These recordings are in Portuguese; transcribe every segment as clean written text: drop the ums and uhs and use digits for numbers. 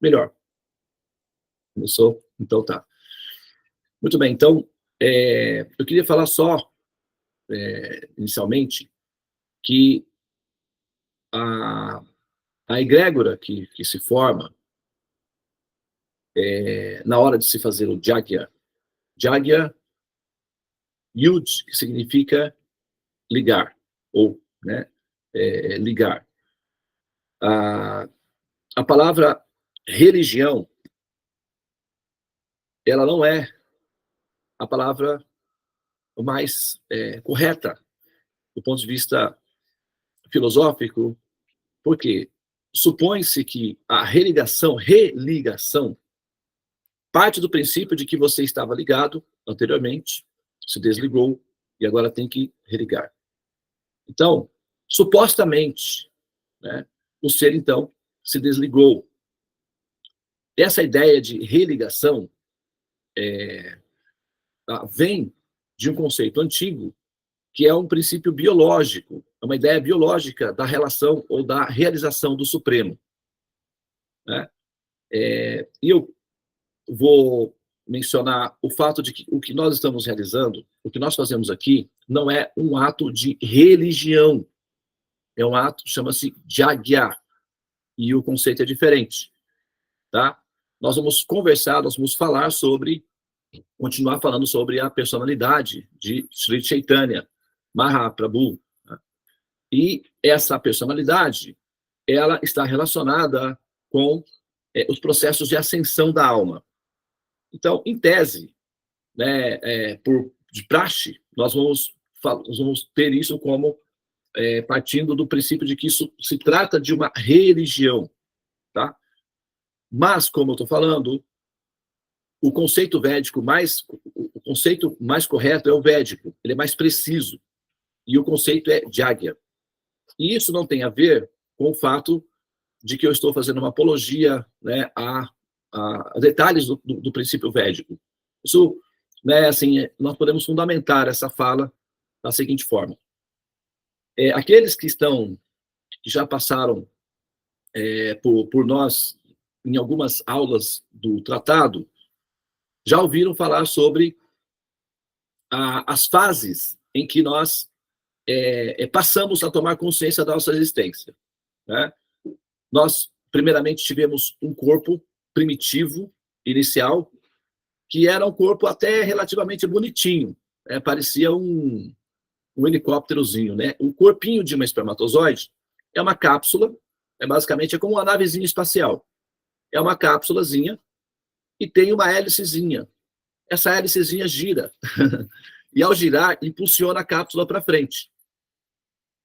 Melhor. Começou? Então tá. Muito bem, então, eu queria falar só, inicialmente, que a, a egrégora que se forma na hora de se fazer o Jagya Yud, que significa ligar, ou, né, ligar. A palavra religião, ela não é a palavra mais correta do ponto de vista filosófico, porque supõe-se que a religação parte do princípio de que você estava ligado anteriormente, se desligou e agora tem que religar. Então, supostamente, né, o ser, então, se desligou. Essa ideia de religação vem de um conceito antigo, que é um princípio biológico, é uma ideia biológica da relação ou da realização do Supremo. Né? E eu vou mencionar o fato de que o que nós estamos realizando, o que nós fazemos aqui, não é um ato de religião, é um ato, chama-se Jagya, e o conceito é diferente. Tá? Nós vamos conversar, nós vamos falar sobre, continuar falando sobre a personalidade de Sri Chaitanya Mahaprabhu. Tá? E essa personalidade, ela está relacionada com os processos de ascensão da alma. Então, em tese, né, de praxe, nós vamos ter isso como partindo do princípio de que isso se trata de uma religião. Tá? Mas, como eu estou falando, o conceito mais correto é o védico, ele é mais preciso, e o conceito é Jagya. E isso não tem a ver com o fato de que eu estou fazendo uma apologia, né, a detalhes do princípio védico. Isso, né, assim, nós podemos fundamentar essa fala da seguinte forma. Aqueles que já passaram por nós em algumas aulas do tratado, já ouviram falar sobre as fases em que nós passamos a tomar consciência da nossa existência. Né? Nós, primeiramente, tivemos um corpo primitivo, inicial, que era um corpo até relativamente bonitinho, parecia um helicópterozinho. Né? O corpinho de uma espermatozoide é uma cápsula, basicamente como uma navezinha espacial. É uma cápsulazinha e tem uma hélicezinha. Essa hélicezinha gira. E ao girar, impulsiona a cápsula para frente.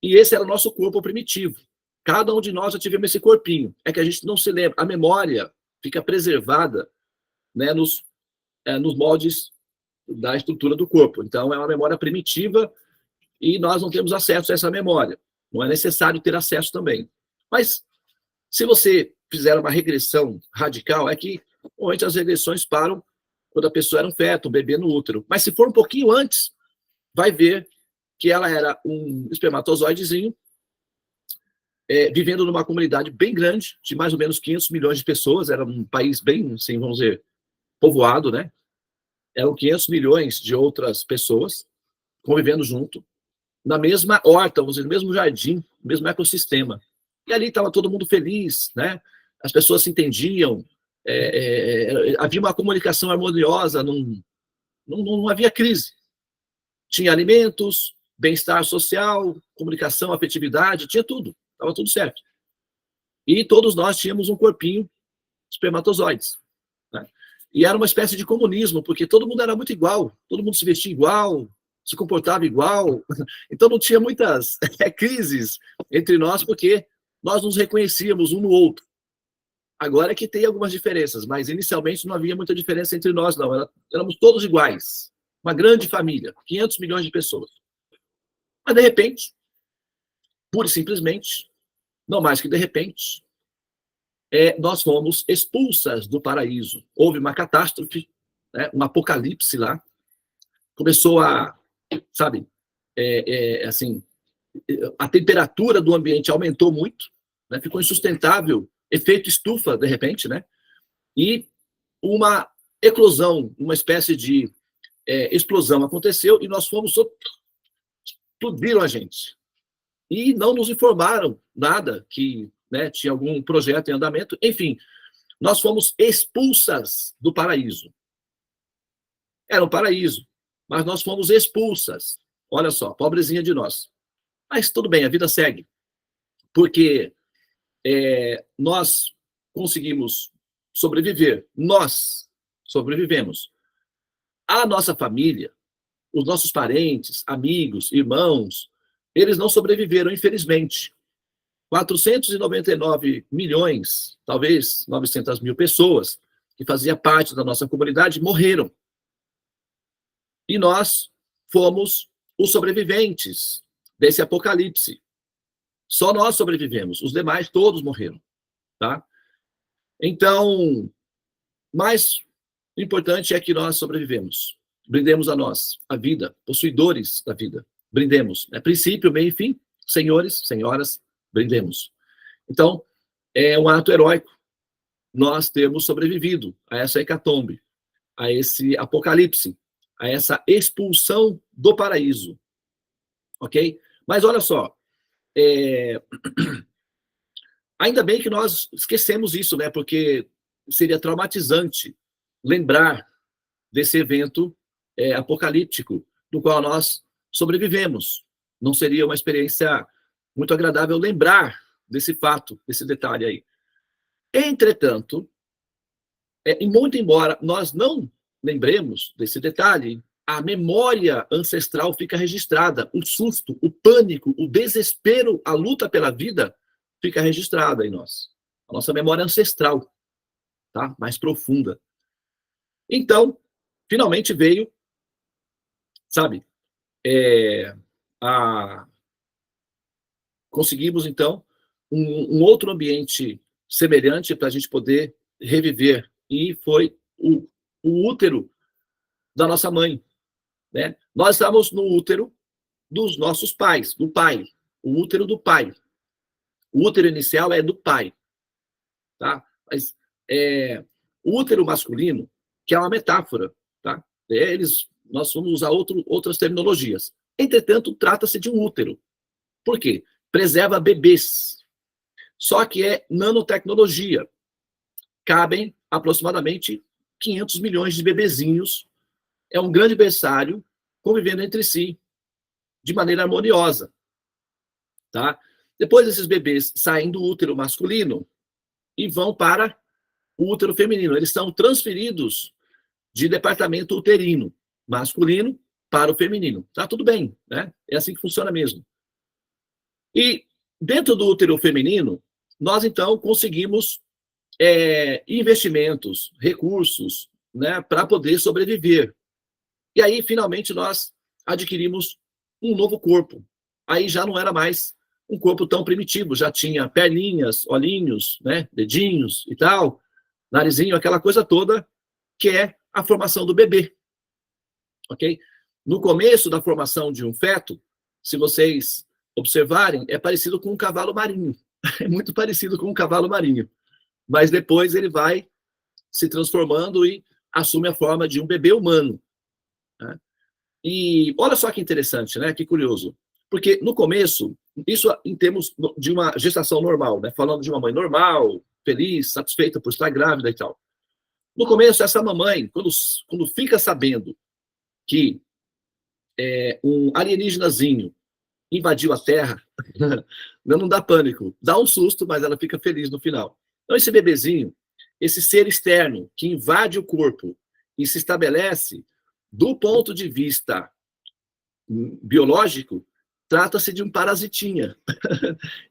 E esse era o nosso corpo primitivo. Cada um de nós já tivemos esse corpinho. É que a gente não se lembra. A memória fica preservada, né, nos moldes da estrutura do corpo. Então, é uma memória primitiva e nós não temos acesso a essa memória. Não é necessário ter acesso também. Mas, se você fizer uma regressão radical, é que, normalmente, as regressões param quando a pessoa era um feto, um bebê no útero. Mas, se for um pouquinho antes, vai ver que ela era um espermatozoidezinho, vivendo numa comunidade bem grande, de mais ou menos 500 milhões de pessoas. Era um país bem, assim, vamos dizer, povoado, né? Eram 500 milhões de outras pessoas convivendo junto, na mesma horta, vamos dizer, no mesmo jardim, no mesmo ecossistema. E ali estava todo mundo feliz, né? As pessoas se entendiam, havia uma comunicação harmoniosa, não havia crise. Tinha alimentos, bem-estar social, comunicação, afetividade, tinha tudo, estava tudo certo. E todos nós tínhamos um corpinho espermatozoides. Né? E era uma espécie de comunismo, porque todo mundo era muito igual, todo mundo se vestia igual, se comportava igual, então não tinha muitas crises entre nós, porque nós nos reconhecíamos um no outro. Agora é que tem algumas diferenças, mas inicialmente não havia muita diferença entre nós, não. Éramos todos iguais. Uma grande família, 500 milhões de pessoas. Mas, de repente, pura e simplesmente, não mais que de repente, nós fomos expulsas do paraíso. Houve uma catástrofe, né, um apocalipse lá. Começou sabe, assim, a temperatura do ambiente aumentou muito, né, ficou insustentável, efeito estufa, de repente, né? E uma eclosão, uma espécie de explosão aconteceu e nós fomos, explodiram a gente. E não nos informaram nada que, né, tinha algum projeto em andamento. Enfim, nós fomos expulsas do paraíso. Era um paraíso, mas nós fomos expulsas. Olha só, pobrezinha de nós. Mas tudo bem, a vida segue. Porque nós conseguimos sobreviver. Nós sobrevivemos. A nossa família, os nossos parentes, amigos, irmãos, eles não sobreviveram, infelizmente. 499 milhões, talvez 900 mil pessoas que faziam parte da nossa comunidade morreram. E nós fomos os sobreviventes desse apocalipse. Só nós sobrevivemos, os demais todos morreram, tá? Então, mais importante é que nós sobrevivemos. Brindemos a nós, a vida, possuidores da vida. Brindemos. É princípio, meio e fim. Senhores, senhoras, brindemos. Então, é um ato heróico nós termos sobrevivido a essa hecatombe, a esse apocalipse, a essa expulsão do paraíso. Ok? Mas olha só, ainda bem que nós esquecemos isso, né? Porque seria traumatizante lembrar desse evento apocalíptico do qual nós sobrevivemos. Não seria uma experiência muito agradável lembrar desse fato, desse detalhe aí. Entretanto, muito embora nós não lembremos desse detalhe, a memória ancestral fica registrada. O susto, o pânico, o desespero, a luta pela vida fica registrada em nós. A nossa memória ancestral, tá? Mais profunda. Então, finalmente veio, sabe, conseguimos, então, um outro ambiente semelhante para a gente poder reviver. E foi o útero da nossa mãe. Né? Nós estávamos no útero dos nossos pais, do pai. O útero do pai. O útero inicial é do pai. Tá? Mas o útero masculino, que é uma metáfora, tá? Nós vamos usar outras terminologias. Entretanto, trata-se de um útero. Por quê? Preserva bebês. Só que é nanotecnologia. Cabem aproximadamente 500 milhões de bebezinhos. É um grande berçário convivendo entre si de maneira harmoniosa. Tá? Depois, esses bebês saem do útero masculino e vão para o útero feminino. Eles são transferidos de departamento uterino masculino para o feminino. Tá tudo bem, né? É assim que funciona mesmo. E dentro do útero feminino, nós então conseguimos investimentos, recursos, né, para poder sobreviver. E aí, finalmente, nós adquirimos um novo corpo. Aí já não era mais um corpo tão primitivo, já tinha perninhas, olhinhos, né, dedinhos e tal, narizinho, aquela coisa toda, que é a formação do bebê. Ok? No começo da formação de um feto, se vocês observarem, é parecido com um cavalo marinho. É muito parecido com um cavalo marinho. Mas depois ele vai se transformando e assume a forma de um bebê humano. Né? E olha só que interessante, né? Que curioso. Porque no começo, isso em termos de uma gestação normal, né? Falando de uma mãe normal, feliz, satisfeita por estar grávida e tal. No começo, essa mamãe, quando fica sabendo que um alienígenazinho invadiu a Terra, não dá pânico, dá um susto, mas ela fica feliz no final. Então, esse bebezinho, esse ser externo que invade o corpo e se estabelece, do ponto de vista biológico, trata-se de um parasitinha.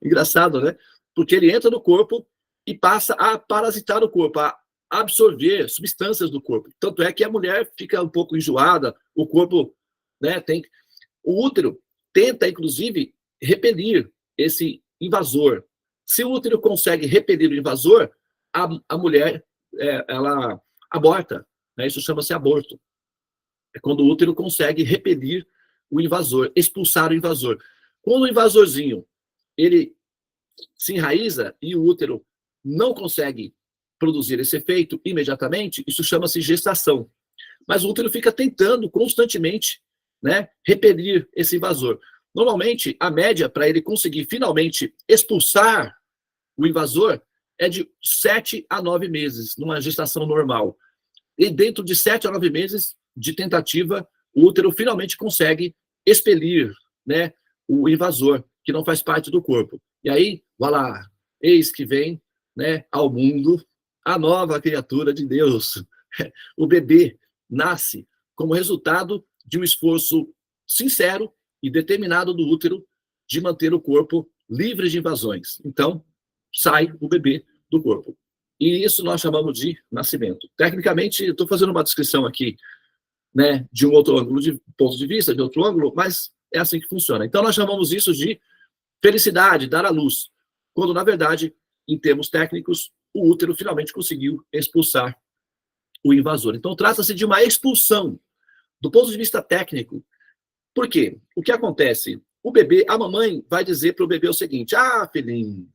Engraçado, né? Porque ele entra no corpo e passa a parasitar o corpo, a absorver substâncias do corpo. Tanto é que a mulher fica um pouco enjoada, o corpo, né, o útero tenta, inclusive, repelir esse invasor. Se o útero consegue repelir o invasor, a mulher ela aborta. Né? Isso chama-se aborto. É quando o útero consegue repelir o invasor, expulsar o invasor. Quando o invasorzinho ele se enraiza e o útero não consegue produzir esse efeito imediatamente, isso chama-se gestação. Mas o útero fica tentando constantemente, né, repelir esse invasor. Normalmente, a média para ele conseguir finalmente expulsar o invasor é de 7 a 9 meses, numa gestação normal. E dentro de 7 a 9 meses de tentativa, o útero finalmente consegue expelir, né, o invasor, que não faz parte do corpo. E aí, voilà, eis que vem, né, ao mundo a nova criatura de Deus. O bebê nasce como resultado de um esforço sincero e determinado do útero de manter o corpo livre de invasões. Então, sai o bebê do corpo. E isso nós chamamos de nascimento. Tecnicamente, eu estou fazendo uma descrição aqui, né, de um outro ângulo, de ponto de vista, de outro ângulo, mas é assim que funciona. Então, nós chamamos isso de felicidade, dar à luz, quando, na verdade, em termos técnicos, o útero finalmente conseguiu expulsar o invasor. Então, trata-se de uma expulsão, do ponto de vista técnico. Por quê? O que acontece? O bebê, a mamãe vai dizer para o bebê o seguinte: ah, filhinho,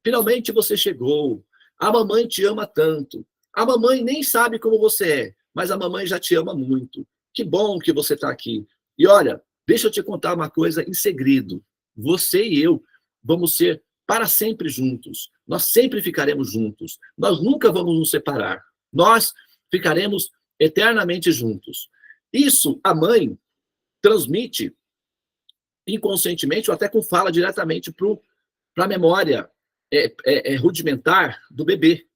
finalmente você chegou. A mamãe te ama tanto. A mamãe nem sabe como você é, mas a mamãe já te ama muito. Que bom que você está aqui. E olha, deixa eu te contar uma coisa em segredo. Você e eu vamos ser para sempre juntos. Nós sempre ficaremos juntos. Nós nunca vamos nos separar. Nós ficaremos eternamente juntos. Isso a mãe transmite inconscientemente ou até com fala diretamente para a memória rudimentar do bebê.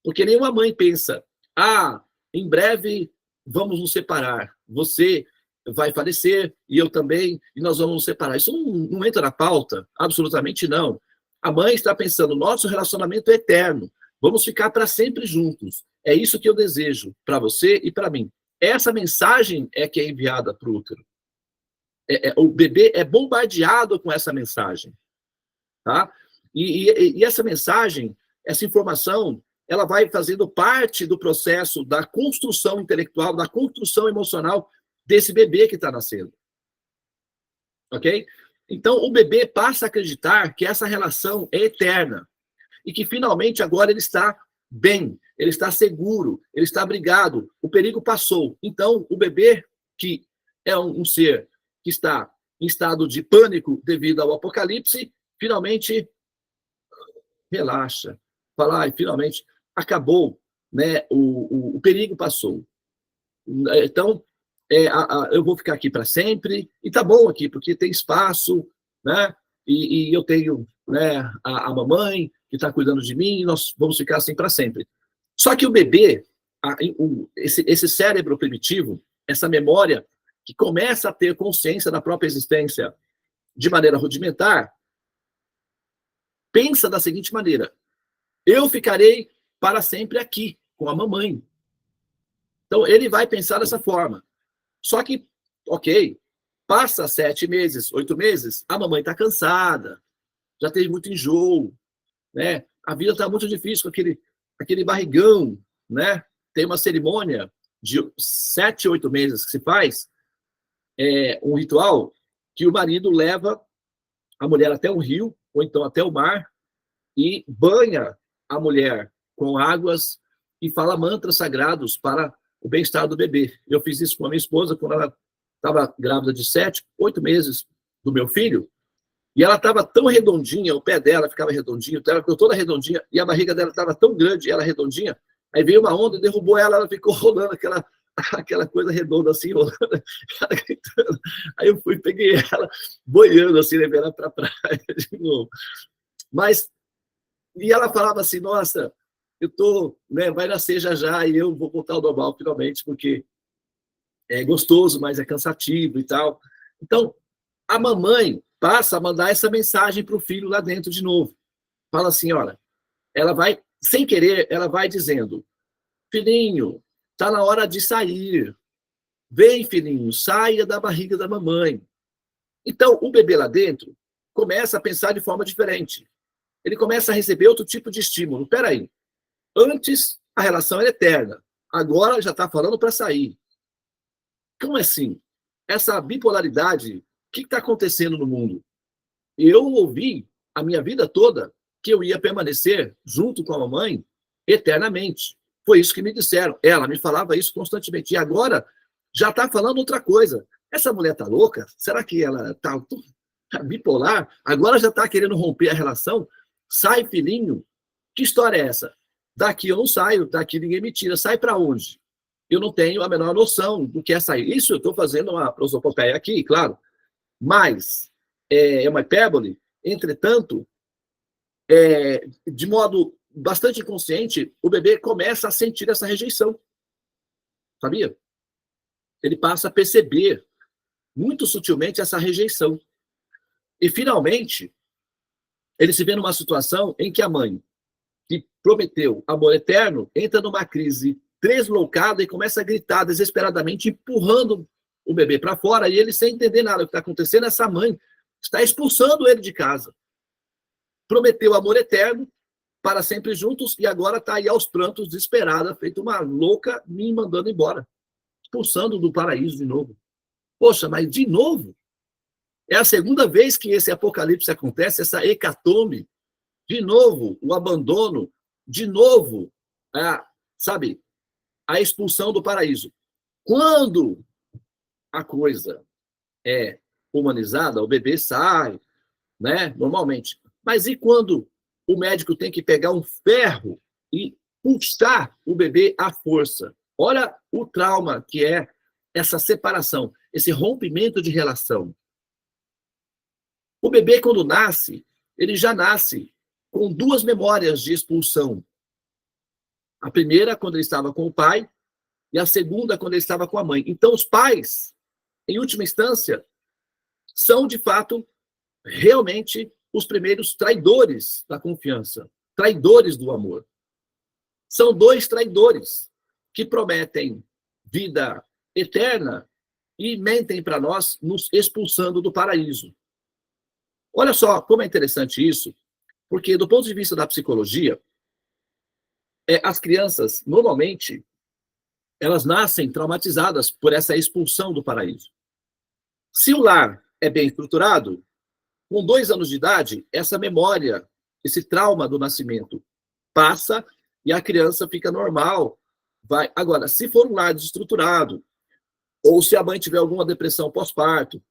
Porque nenhuma mãe pensa: ah, em breve vamos nos separar. Você vai falecer e eu também, e nós vamos nos separar. Isso não entra na pauta? Absolutamente não. A mãe está pensando: nosso relacionamento é eterno. Vamos ficar para sempre juntos. É isso que eu desejo para você e para mim. Essa mensagem é que é enviada para o útero. O bebê é bombardeado com essa mensagem. Tá? E essa mensagem, essa informação, ela vai fazendo parte do processo da construção intelectual, da construção emocional desse bebê que está nascendo. Ok? Então, o bebê passa a acreditar que essa relação é eterna e que, finalmente, agora ele está bem, ele está seguro, ele está abrigado, o perigo passou. Então, o bebê, que é um ser que está em estado de pânico devido ao apocalipse, finalmente relaxa, fala: finalmente acabou, né? O perigo passou. Então, eu vou ficar aqui para sempre, e tá bom aqui, porque tem espaço, né? E eu tenho, né, a mamãe que está cuidando de mim, e nós vamos ficar assim para sempre. Só que o bebê, esse cérebro primitivo, essa memória que começa a ter consciência da própria existência de maneira rudimentar, pensa da seguinte maneira: eu ficarei para sempre aqui, com a mamãe. Então, ele vai pensar dessa forma. Só que, ok, passa 7 meses, 8 meses, a mamãe está cansada, já teve muito enjoo, né? A vida está muito difícil com aquele barrigão, né? Tem uma cerimônia de 7, 8 meses que se faz, um ritual que o marido leva a mulher até um rio, ou então até o mar, e banha a mulher com águas e fala mantras sagrados para o bem-estar do bebê. Eu fiz isso com a minha esposa quando ela estava grávida de 7, 8 meses do meu filho, e ela estava tão redondinha, o pé dela ficava redondinho, ela ficou toda redondinha, e a barriga dela estava tão grande, e ela redondinha, aí veio uma onda, derrubou ela, ela ficou rolando aquela coisa redonda assim, rolando, ela gritando. Aí eu fui, peguei ela, boiando assim, levei ela para a praia de novo. Mas, e ela falava assim: nossa, eu tô, né, vai nascer já, e eu vou voltar ao normal finalmente, porque é gostoso, mas é cansativo e tal. Então, a mamãe passa a mandar essa mensagem para o filho lá dentro de novo. Fala assim: olha, ela vai, sem querer, ela vai dizendo: filhinho, está na hora de sair. Vem, filhinho, saia da barriga da mamãe. Então, o bebê lá dentro começa a pensar de forma diferente. Ele começa a receber outro tipo de estímulo. Peraí, antes a relação era eterna, agora já está falando para sair. Como assim? Essa bipolaridade, o que está acontecendo no mundo? Eu ouvi a minha vida toda que eu ia permanecer junto com a mamãe eternamente. Foi isso que me disseram. Ela me falava isso constantemente. E agora já está falando outra coisa. Essa mulher está louca? Será que ela está bipolar? Agora já está querendo romper a relação? Sai, filhinho. Que história é essa? Daqui eu não saio, daqui ninguém me tira. Sai para onde? Eu não tenho a menor noção do que é sair. Isso eu estou fazendo uma prosopopeia aqui, claro. Mas é uma hipérbole. Entretanto, de modo bastante inconsciente, o bebê começa a sentir essa rejeição. Sabia? Ele passa a perceber muito sutilmente essa rejeição. E, finalmente, ele se vê numa situação em que a mãe, que prometeu amor eterno, entra numa crise deslocada e começa a gritar desesperadamente, empurrando o bebê para fora, e ele, sem entender nada do que está acontecendo, essa mãe está expulsando ele de casa. Prometeu amor eterno, para sempre juntos, e agora está aí aos prantos, desesperada, feito uma louca, me mandando embora. Expulsando do paraíso de novo. Poxa, mas de novo? É a segunda vez que esse apocalipse acontece, essa hecatombe. De novo, o abandono. De novo, sabe, a expulsão do paraíso. Quando a coisa é humanizada, o bebê sai, né, normalmente. Mas e quando o médico tem que pegar um ferro e puxar o bebê à força? Olha o trauma que é essa separação, esse rompimento de relação. O bebê, quando nasce, ele já nasce com duas memórias de expulsão. A primeira, quando ele estava com o pai, e a segunda, quando ele estava com a mãe. Então, os pais, em última instância, são, de fato, realmente os primeiros traidores da confiança, traidores do amor. São dois traidores que prometem vida eterna e mentem para nós, nos expulsando do paraíso. Olha só como é interessante isso, porque do ponto de vista da psicologia, as crianças, normalmente, elas nascem traumatizadas por essa expulsão do paraíso. Se o lar é bem estruturado, com 2 anos de idade, essa memória, esse trauma do nascimento passa e a criança fica normal. Vai. Agora, se for um lar desestruturado, ou se a mãe tiver alguma depressão pós-parto,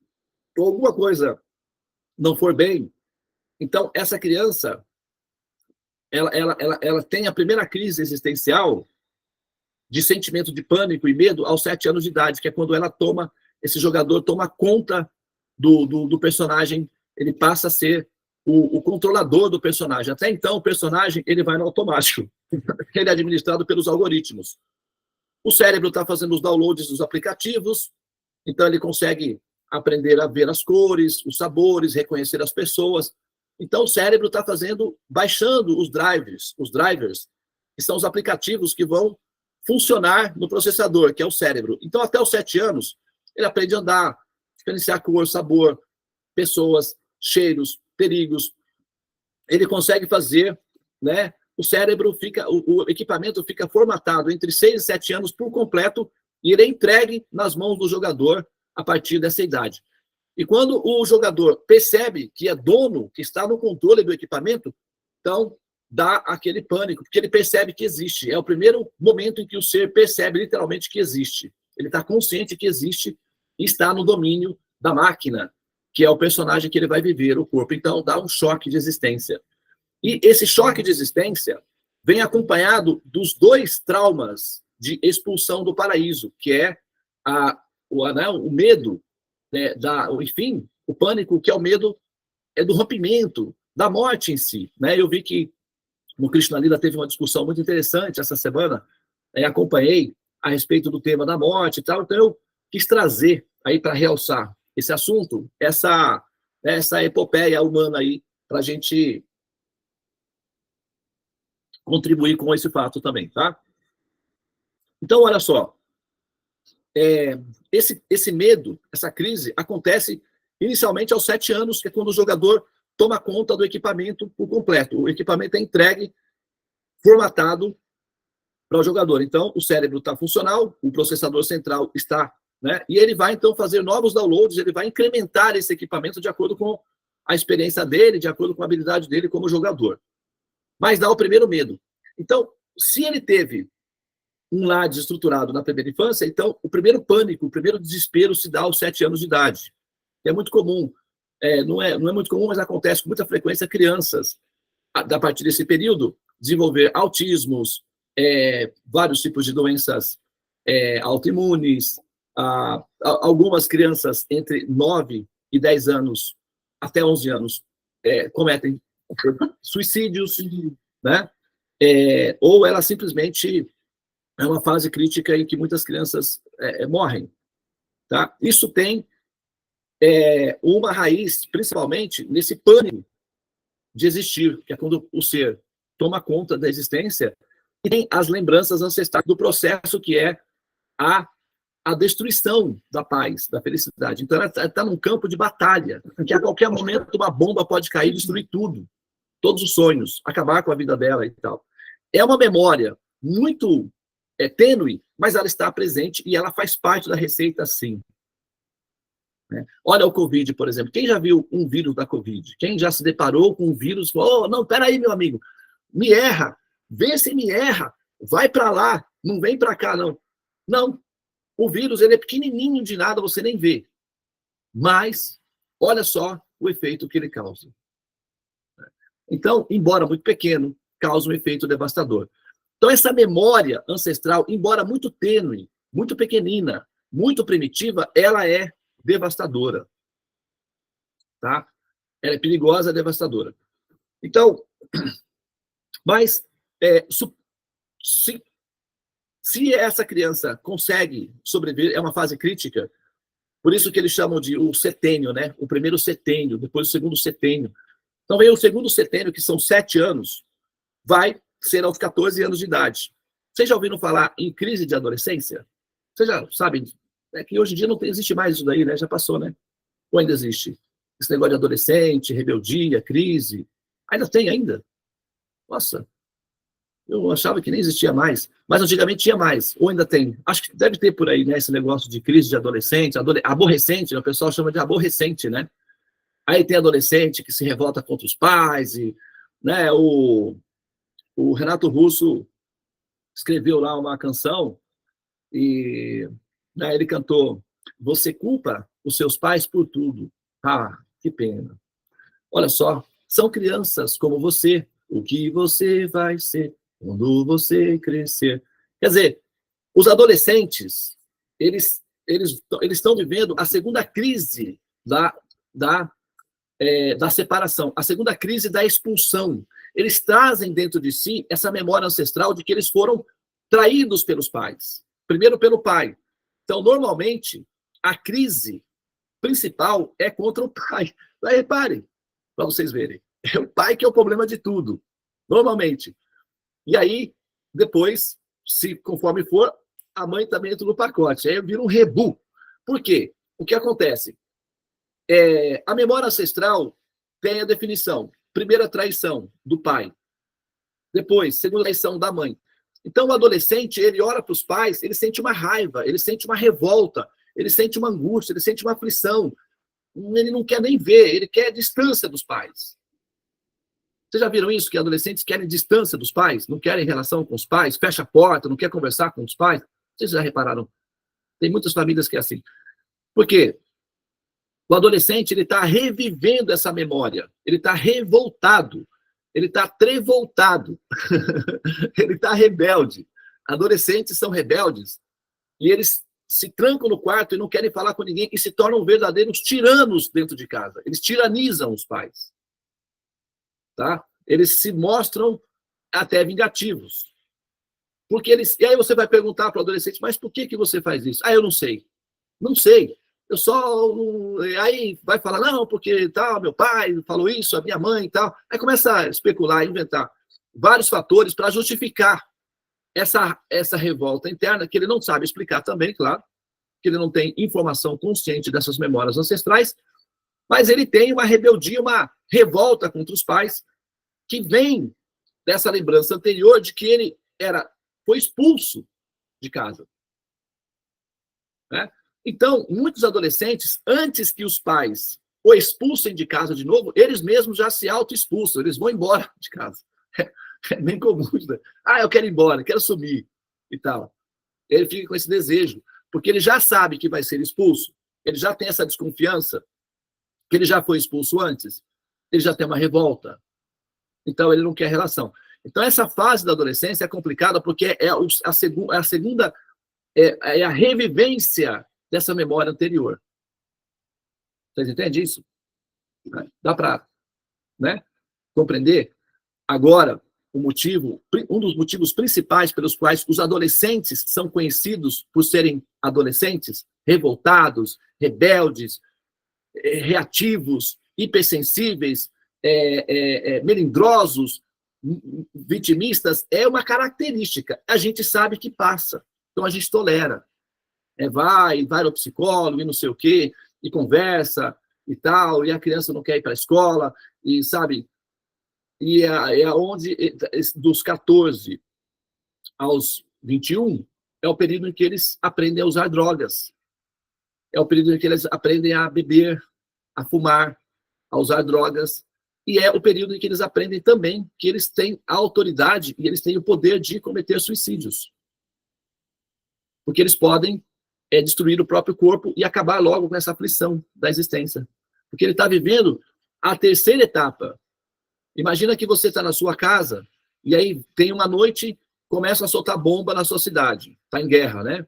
ou alguma coisa não for bem, então essa criança, ela tem a primeira crise existencial de sentimento de pânico e medo aos 7 anos de idade, que é quando esse jogador toma conta do personagem, ele passa a ser o controlador do personagem. Até então, o personagem ele vai no automático. Ele é administrado pelos algoritmos. O cérebro está fazendo os downloads dos aplicativos, então ele consegue aprender a ver as cores, os sabores, reconhecer as pessoas. Então, o cérebro está baixando os drivers, que são os aplicativos que vão funcionar no processador, que é o cérebro. Então, até os 7 anos, ele aprende a andar, diferenciar cor, sabor, pessoas, cheiros, perigos. Ele consegue fazer, né? O cérebro o equipamento fica formatado entre 6 e 7 anos por completo e ele é entregue nas mãos do jogador a partir dessa idade. E quando o jogador percebe que é dono, que está no controle do equipamento, então dá aquele pânico, porque ele percebe que existe. É o primeiro momento em que o ser percebe literalmente que existe. Ele está consciente que existe e está no domínio da máquina, que é o personagem que ele vai viver, o corpo. Então, dá um choque de existência. E esse choque de existência vem acompanhado dos 2 traumas de expulsão do paraíso, que é o medo, né, enfim, o pânico, que é o medo do rompimento, da morte em si. Né? Eu vi que no Krishna Lila teve uma discussão muito interessante essa semana, acompanhei a respeito do tema da morte e tal, então eu quis trazer aí para realçar esse assunto, essa epopeia humana aí, para a gente contribuir com esse fato também, tá? Então, olha só, esse medo, essa crise, acontece inicialmente aos 7 anos, que é quando o jogador toma conta do equipamento por completo. O equipamento é entregue, formatado para o jogador. Então, o cérebro está funcional, o processador central está, né? E ele vai, então, fazer novos downloads, ele vai incrementar esse equipamento de acordo com a experiência dele, de acordo com a habilidade dele como jogador. Mas dá o primeiro medo. Então, se ele teve um lar desestruturado na primeira infância, então o primeiro pânico, o primeiro desespero se dá aos 7 anos de idade. É muito comum. Não é muito comum, mas acontece com muita frequência crianças, a partir desse período, desenvolver autismos, vários tipos de doenças autoimunes, algumas crianças entre 9 e 10 anos, até 11 anos, cometem suicídios, né? Ou ela simplesmente é uma fase crítica em que muitas crianças morrem. Tá? Isso tem uma raiz, principalmente, nesse pânico de existir, que é quando o ser toma conta da existência e tem as lembranças ancestrais do processo que é a destruição da paz, da felicidade. Então, ela está num campo de batalha, que a qualquer momento uma bomba pode cair e destruir tudo, todos os sonhos, acabar com a vida dela e tal. É uma memória muito tênue, mas ela está presente e ela faz parte da receita, sim. Olha o Covid, por exemplo. Quem já viu um vírus da Covid? Quem já se deparou com um vírus? Oh, não, peraí, meu amigo. Me erra. Vê se me erra. Vai para lá. Não vem para cá, não. Não. O vírus, ele é pequenininho de nada, você nem vê. Mas, olha só o efeito que ele causa. Então, embora muito pequeno, causa um efeito devastador. Então, essa memória ancestral, embora muito tênue, muito pequenina, muito primitiva, ela é devastadora. Tá? Ela é perigosa, devastadora. Então, mas se essa criança consegue sobreviver, é uma fase crítica, por isso que eles chamam de o setênio, né? O primeiro setênio, depois o segundo setênio. Então, vem o segundo setênio, que são 7 anos, vai ser aos 14 anos de idade. Vocês já ouviram falar em crise de adolescência? Vocês já sabem? Que hoje em dia não existe mais isso daí, né? Já passou, né? Ou ainda existe? Esse negócio de adolescente, rebeldia, crise. Ainda tem, ainda? Nossa, eu achava que nem existia mais. Mas antigamente tinha mais, ou ainda tem. Acho que deve ter por aí, né? Esse negócio de crise de adolescente, aborrecente, né? O pessoal chama de aborrecente, né? Aí tem adolescente que se revolta contra os pais, e, né? O Renato Russo escreveu lá uma canção e ele cantou: você culpa os seus pais por tudo. Ah, que pena. Olha só, são crianças como você. O que você vai ser quando você crescer? Quer dizer, os adolescentes, eles estão vivendo a segunda crise da separação, a segunda crise da expulsão. Eles trazem dentro de si essa memória ancestral de que eles foram traídos pelos pais. Primeiro pelo pai. Então, normalmente, a crise principal é contra o pai. Aí, reparem, para vocês verem. É o pai que é o problema de tudo, normalmente. E aí, depois, se conforme for, a mãe também entra no pacote. Aí vira um rebu. Por quê? O que acontece? A memória ancestral tem a definição. Primeira traição do pai. Depois, segunda traição da mãe. Então, o adolescente, ele olha para os pais, ele sente uma raiva, ele sente uma revolta, ele sente uma angústia, ele sente uma aflição. Ele não quer nem ver, ele quer distância dos pais. Vocês já viram isso? Que adolescentes querem distância dos pais, não querem relação com os pais, fecha a porta, não quer conversar com os pais. Vocês já repararam? Tem muitas famílias que é assim. Por quê? O adolescente, ele está revivendo essa memória, ele está revoltado, ele está trevoltado, ele está rebelde. Adolescentes são rebeldes e eles se trancam no quarto e não querem falar com ninguém e se tornam verdadeiros tiranos dentro de casa. Eles tiranizam os pais. Tá? Eles se mostram até vingativos. Porque eles... E aí você vai perguntar para o adolescente, mas por que você faz isso? Ah, eu não sei. Não sei. Eu só... Aí vai falar, não, porque tal, meu pai falou isso, a minha mãe e tal. Aí começa a especular, a inventar vários fatores para justificar essa revolta interna, que ele não sabe explicar também, claro, que ele não tem informação consciente dessas memórias ancestrais, mas ele tem uma rebeldia, uma revolta contra os pais, que vem dessa lembrança anterior de que ele foi expulso de casa. Né? Então, muitos adolescentes, antes que os pais o expulsem de casa de novo, eles mesmos já se auto-expulsam, eles vão embora de casa. É bem comum. Né? Eu quero ir embora, quero sumir e tal. Ele fica com esse desejo, porque ele já sabe que vai ser expulso, ele já tem essa desconfiança, que ele já foi expulso antes, ele já tem uma revolta. Então, ele não quer relação. Então, essa fase da adolescência é complicada porque é a segunda, é a revivência dessa memória anterior. Vocês entendem isso? Dá para, né, compreender? Agora, um dos motivos principais pelos quais os adolescentes são conhecidos por serem adolescentes, revoltados, rebeldes, reativos, hipersensíveis, melindrosos, vitimistas, é uma característica. A gente sabe que passa, então a gente tolera. Vai ao psicólogo e não sei o quê, e conversa e tal, e a criança não quer ir para a escola, e sabe... E é onde, dos 14 aos 21, é o período em que eles aprendem a usar drogas. É o período em que eles aprendem a beber, a fumar, a usar drogas. E é o período em que eles aprendem também que eles têm a autoridade e eles têm o poder de cometer suicídios. Porque eles podem destruir o próprio corpo e acabar logo com essa aflição da existência. Porque ele está vivendo a terceira etapa. Imagina que você está na sua casa e aí tem uma noite, começa a soltar bomba na sua cidade. Está em guerra, né?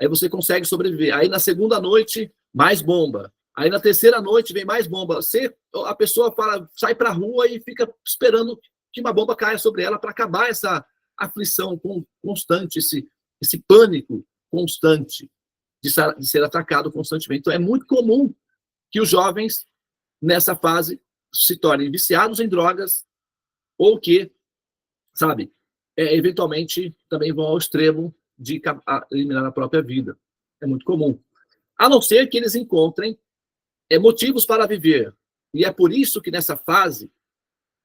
Aí você consegue sobreviver. Aí na segunda noite, mais bomba. Aí na terceira noite vem mais bomba. A pessoa sai para a rua e fica esperando que uma bomba caia sobre ela para acabar essa aflição constante, esse pânico constante de ser atacado constantemente. Então é muito comum que os jovens, nessa fase, se tornem viciados em drogas ou que, sabe, eventualmente também vão ao extremo de eliminar a própria vida. É muito comum. A não ser que eles encontrem motivos para viver. E é por isso que nessa fase,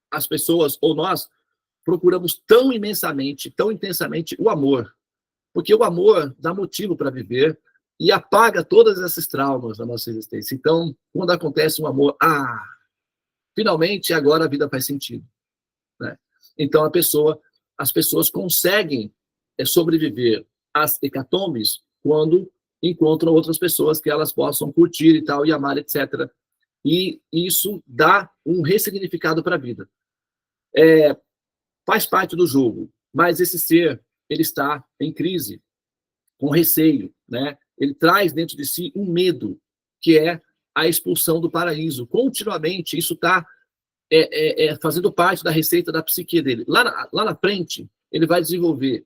as pessoas, ou nós, procuramos tão imensamente, tão intensamente o amor. Porque o amor dá motivo para viver e apaga todos esses traumas da nossa existência. Então, quando acontece um amor, finalmente, agora a vida faz sentido. Né? Então, as pessoas conseguem sobreviver às hecatombes quando encontram outras pessoas que elas possam curtir e tal, e amar, etc. E isso dá um ressignificado para a vida. Faz parte do jogo, mas esse ser, ele está em crise, com receio, né? Ele traz dentro de si um medo, que é a expulsão do paraíso. Continuamente, isso está fazendo parte da receita da psique dele. Lá na frente, ele vai desenvolver,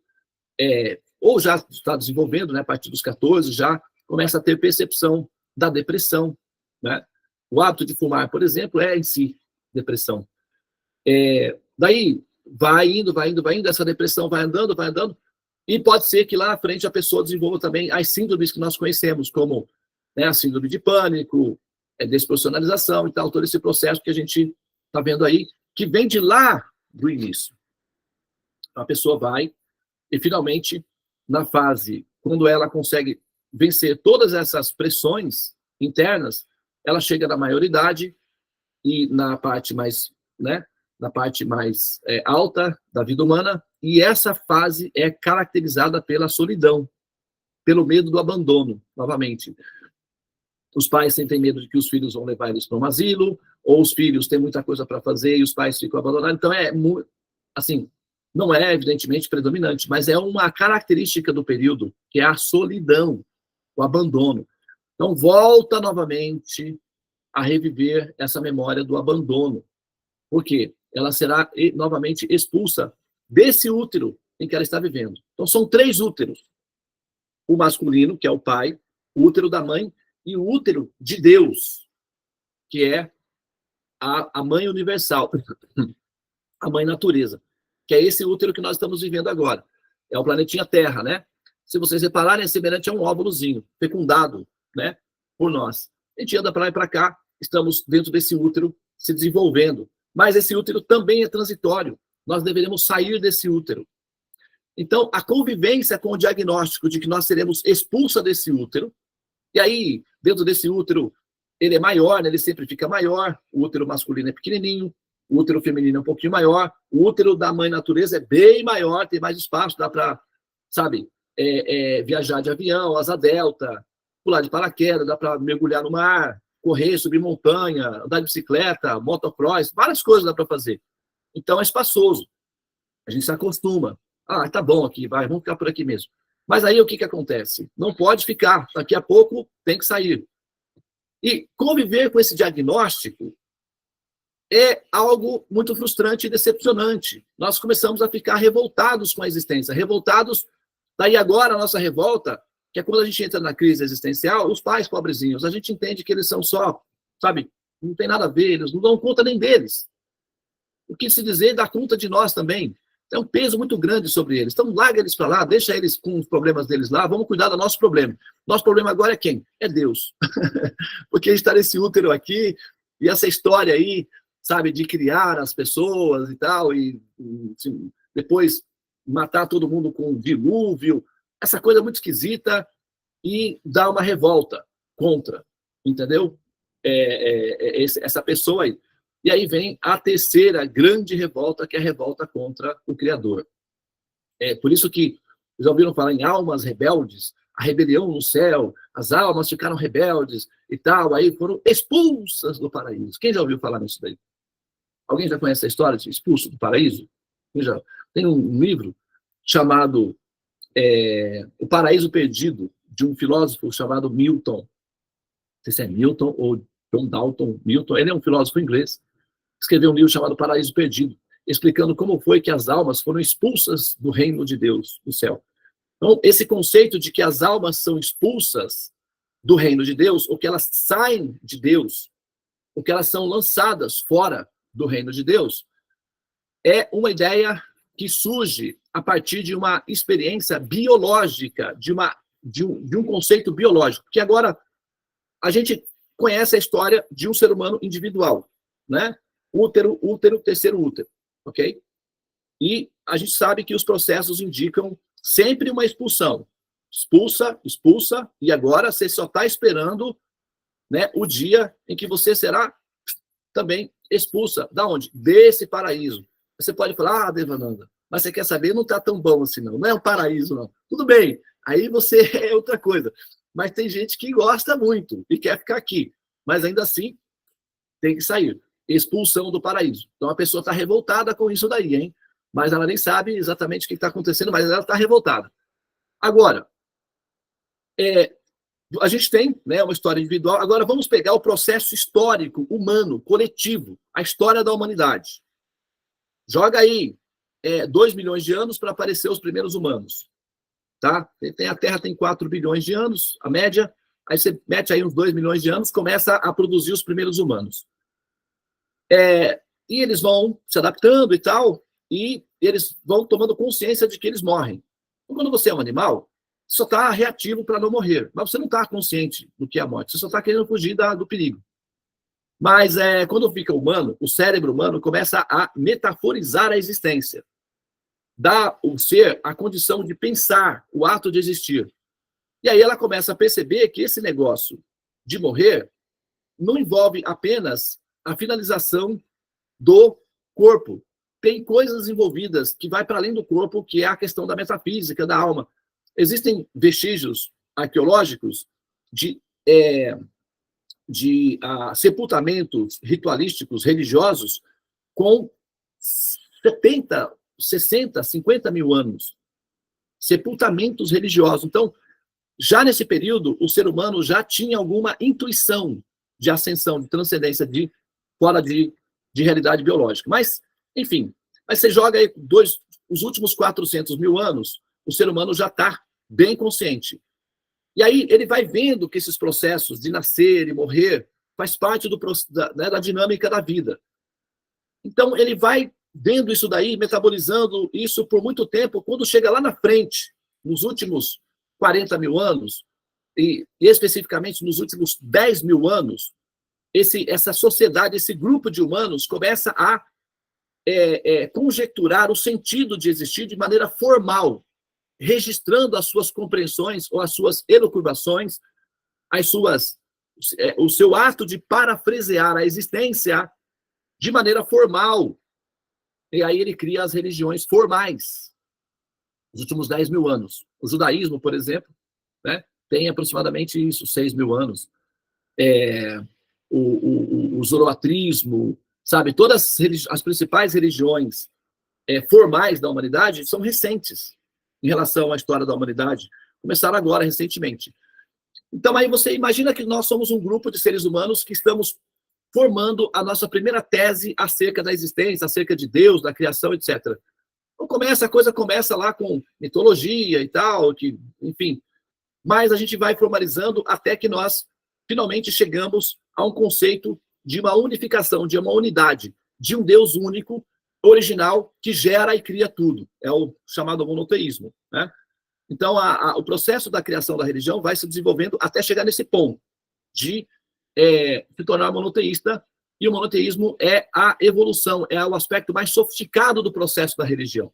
ou já está desenvolvendo, né, a partir dos 14, já começa a ter percepção da depressão. Né? O hábito de fumar, por exemplo, é em si depressão. Daí, vai indo, essa depressão vai andando, e pode ser que lá na frente a pessoa desenvolva também as síndromes que nós conhecemos, como, né, a síndrome de pânico, desprofissionalização e tal, todo esse processo que a gente está vendo aí, que vem de lá do início. A pessoa vai, e finalmente, na fase, quando ela consegue vencer todas essas pressões internas, ela chega na maioridade e na parte mais, né, na parte mais alta da vida humana, e essa fase é caracterizada pela solidão, pelo medo do abandono, novamente. Os pais sentem medo de que os filhos vão levar eles para um asilo, ou os filhos têm muita coisa para fazer e os pais ficam abandonados. Então, assim, não é evidentemente predominante, mas é uma característica do período, que é a solidão, o abandono. Então, volta novamente a reviver essa memória do abandono. Por quê? Ela será novamente expulsa desse útero em que ela está vivendo. Então, são 3 úteros. O masculino, que é o pai, o útero da mãe, e o útero de Deus, que é a mãe universal, a mãe natureza, que é esse útero que nós estamos vivendo agora. É o planetinha Terra, né? Se vocês repararem, é semelhante a um óvulozinho, fecundado, né, por nós. A gente anda para lá e para cá, estamos dentro desse útero se desenvolvendo. Mas esse útero também é transitório. Nós deveremos sair desse útero. Então, a convivência com o diagnóstico de que nós seremos expulsa desse útero, e aí, dentro desse útero, ele é maior, né? Ele sempre fica maior, o útero masculino é pequenininho, O útero feminino é um pouquinho maior, o útero da mãe natureza é bem maior, tem mais espaço, dá para, sabe, viajar de avião, asa delta, pular de paraquedas, dá para mergulhar no mar, correr, subir montanha, andar de bicicleta, motocross, várias coisas dá para fazer. Então é espaçoso. A gente se acostuma. Ah, tá bom aqui, vai, vamos ficar por aqui mesmo. Mas aí o que acontece? Não pode ficar, daqui a pouco tem que sair. E conviver com esse diagnóstico é algo muito frustrante e decepcionante. Nós começamos a ficar revoltados com a existência, revoltados. Daí agora a nossa revolta, que é quando a gente entra na crise existencial, os pais pobrezinhos, a gente entende que eles são só, sabe, não tem nada a ver, eles não dão conta nem deles. O que se dizer dá conta de nós também. É um peso muito grande sobre eles. Então larga eles para lá, deixa eles com os problemas deles lá, vamos cuidar do nosso problema. Nosso problema agora é quem? É Deus. Porque a gente está nesse útero aqui, e essa história aí, sabe, de criar as pessoas e tal, e assim, depois matar todo mundo com um dilúvio, essa coisa muito esquisita, e dá uma revolta contra, entendeu? Essa pessoa aí. E aí vem a terceira grande revolta, que é a revolta contra o Criador. É por isso que já ouviram falar em almas rebeldes, a rebelião no céu, as almas ficaram rebeldes e tal, aí foram expulsas do paraíso. Quem já ouviu falar nisso daí? Alguém já conhece a história de expulso do paraíso? Tem um livro chamado O Paraíso Perdido, de um filósofo chamado Milton. Não sei se é Milton ou John Dalton Milton. Ele é um filósofo inglês. Escreveu um livro chamado Paraíso Perdido, explicando como foi que as almas foram expulsas do reino de Deus, do céu. Então, esse conceito de que as almas são expulsas do reino de Deus, ou que elas saem de Deus, ou que elas são lançadas fora do reino de Deus, é uma ideia que surge a partir de uma experiência biológica, de um conceito biológico, que agora a gente conhece a história de um ser humano individual, né? Útero, terceiro útero, ok? E a gente sabe que os processos indicam sempre uma expulsão. Expulsa, e agora você só está esperando, né, o dia em que você será também expulsa. Da onde? Desse paraíso. Você pode falar, Devananda, mas você quer saber, não está tão bom assim, não. Não é um paraíso, não. Tudo bem, aí você é outra coisa. Mas tem gente que gosta muito e quer ficar aqui. Mas ainda assim, tem que sair. Expulsão do paraíso. Então a pessoa está revoltada com isso daí, hein? Mas ela nem sabe exatamente o que está acontecendo, mas ela está revoltada. Agora, a gente tem, né, uma história individual. Agora vamos pegar o processo histórico, humano, coletivo, a história da humanidade. Joga aí 2 milhões de anos para aparecer os primeiros humanos. Tá? A Terra tem 4 bilhões de anos, a média. Aí você mete aí uns 2 milhões de anos, começa a produzir os primeiros humanos. E eles vão se adaptando e tal, e eles vão tomando consciência de que eles morrem. Então, quando você é um animal, você só está reativo para não morrer, mas você não está consciente do que é a morte, você só está querendo fugir do perigo. Mas quando fica humano, o cérebro humano começa a metaforizar a existência. Dá ao ser a condição de pensar, o ato de existir. E aí ela começa a perceber que esse negócio de morrer não envolve apenas a finalização do corpo. Tem coisas envolvidas que vai para além do corpo, que é a questão da metafísica, da alma. Existem vestígios arqueológicos de sepultamentos ritualísticos religiosos com 70, 60, 50 mil anos. Sepultamentos religiosos. Então, já nesse período, o ser humano já tinha alguma intuição de ascensão, de transcendência fora de realidade biológica. Mas, enfim, mas você joga aí os últimos 400 mil anos, o ser humano já está bem consciente. E aí ele vai vendo que esses processos de nascer e morrer faz parte da dinâmica da vida. Então, ele vai vendo isso daí, metabolizando isso por muito tempo. Quando chega lá na frente, nos últimos 40 mil anos, e especificamente nos últimos 10 mil anos, essa sociedade, esse grupo de humanos começa a conjecturar o sentido de existir de maneira formal, registrando as suas compreensões ou as suas elucubrações, o seu ato de parafrasear a existência de maneira formal. E aí ele cria as religiões formais, nos últimos 10 mil anos. O judaísmo, por exemplo, né, tem aproximadamente isso, 6 mil anos. O zoroatrismo, sabe? Todas as principais religiões formais da humanidade são recentes em relação à história da humanidade. Começaram agora, recentemente. Então, aí você imagina que nós somos um grupo de seres humanos que estamos formando a nossa primeira tese acerca da existência, acerca de Deus, da criação, etc. Então, a coisa começa lá com mitologia e tal, que, enfim, mas a gente vai formalizando até que nós finalmente chegamos a um conceito de uma unificação, de uma unidade, de um Deus único, original, que gera e cria tudo. É o chamado monoteísmo, né? Então, o processo da criação da religião vai se desenvolvendo até chegar nesse ponto de se tornar monoteísta, e o monoteísmo é a evolução, é o aspecto mais sofisticado do processo da religião.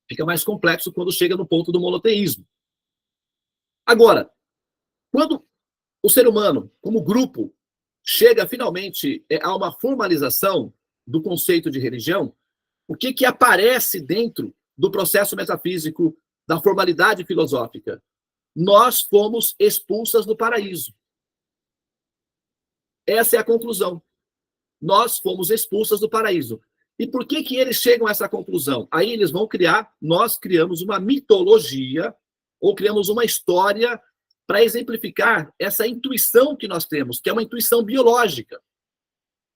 Fica mais complexo quando chega no ponto do monoteísmo. Agora, quando o ser humano, como grupo, chega finalmente a uma formalização do conceito de religião, o que aparece dentro do processo metafísico, da formalidade filosófica? Nós fomos expulsas do paraíso. Essa é a conclusão. Nós fomos expulsas do paraíso. E por que eles chegam a essa conclusão? Aí eles vão nós criamos uma mitologia, ou criamos uma história para exemplificar essa intuição que nós temos, que é uma intuição biológica.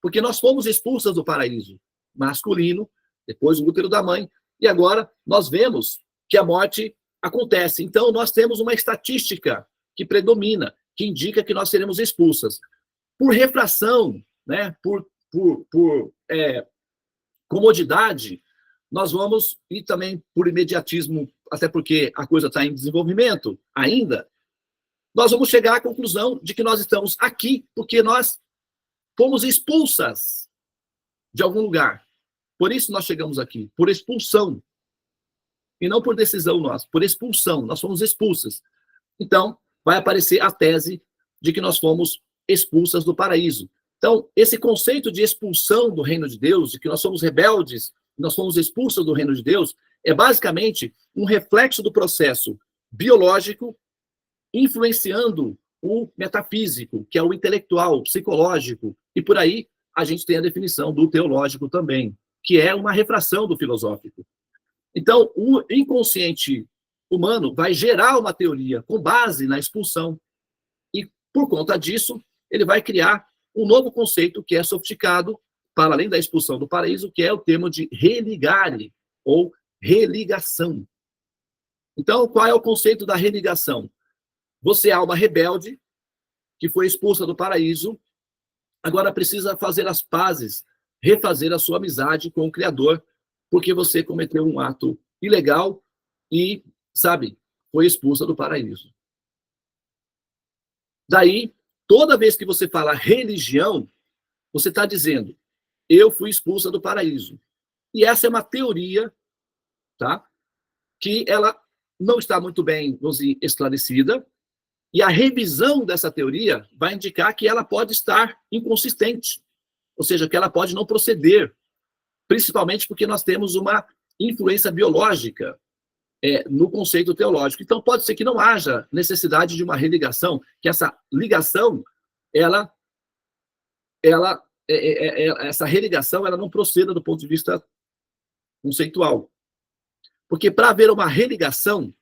Porque nós fomos expulsas do paraíso masculino, depois o útero da mãe, e agora nós vemos que a morte acontece. Então, nós temos uma estatística que predomina, que indica que nós seremos expulsas. Por refração, né, por comodidade, nós vamos, e também por imediatismo, até porque a coisa está em desenvolvimento ainda, nós vamos chegar à conclusão de que nós estamos aqui porque nós fomos expulsas de algum lugar. Por isso nós chegamos aqui, por expulsão. E não por decisão nossa, por expulsão. Nós fomos expulsas. Então, vai aparecer a tese de que nós fomos expulsas do paraíso. Então, esse conceito de expulsão do reino de Deus, de que nós somos rebeldes, nós fomos expulsas do reino de Deus, é basicamente um reflexo do processo biológico influenciando o metafísico, que é o intelectual, psicológico, e por aí a gente tem a definição do teológico também, que é uma refração do filosófico. Então, o inconsciente humano vai gerar uma teoria com base na expulsão, e por conta disso, ele vai criar um novo conceito que é sofisticado, para além da expulsão do paraíso, que é o termo de religare, ou religação. Então, qual é o conceito da religação? Você é alma rebelde, que foi expulsa do paraíso, agora precisa fazer as pazes, refazer a sua amizade com o Criador, porque você cometeu um ato ilegal e, sabe, foi expulsa do paraíso. Daí, toda vez que você fala religião, você está dizendo, eu fui expulsa do paraíso. E essa é uma teoria, tá? Que ela não está muito bem, vamos dizer, esclarecida, e a revisão dessa teoria vai indicar que ela pode estar inconsistente, ou seja, que ela pode não proceder, principalmente porque nós temos uma influência biológica no conceito teológico. Então, pode ser que não haja necessidade de uma religação, que essa ligação, essa religação, ela não proceda do ponto de vista conceitual. Porque para haver uma religação,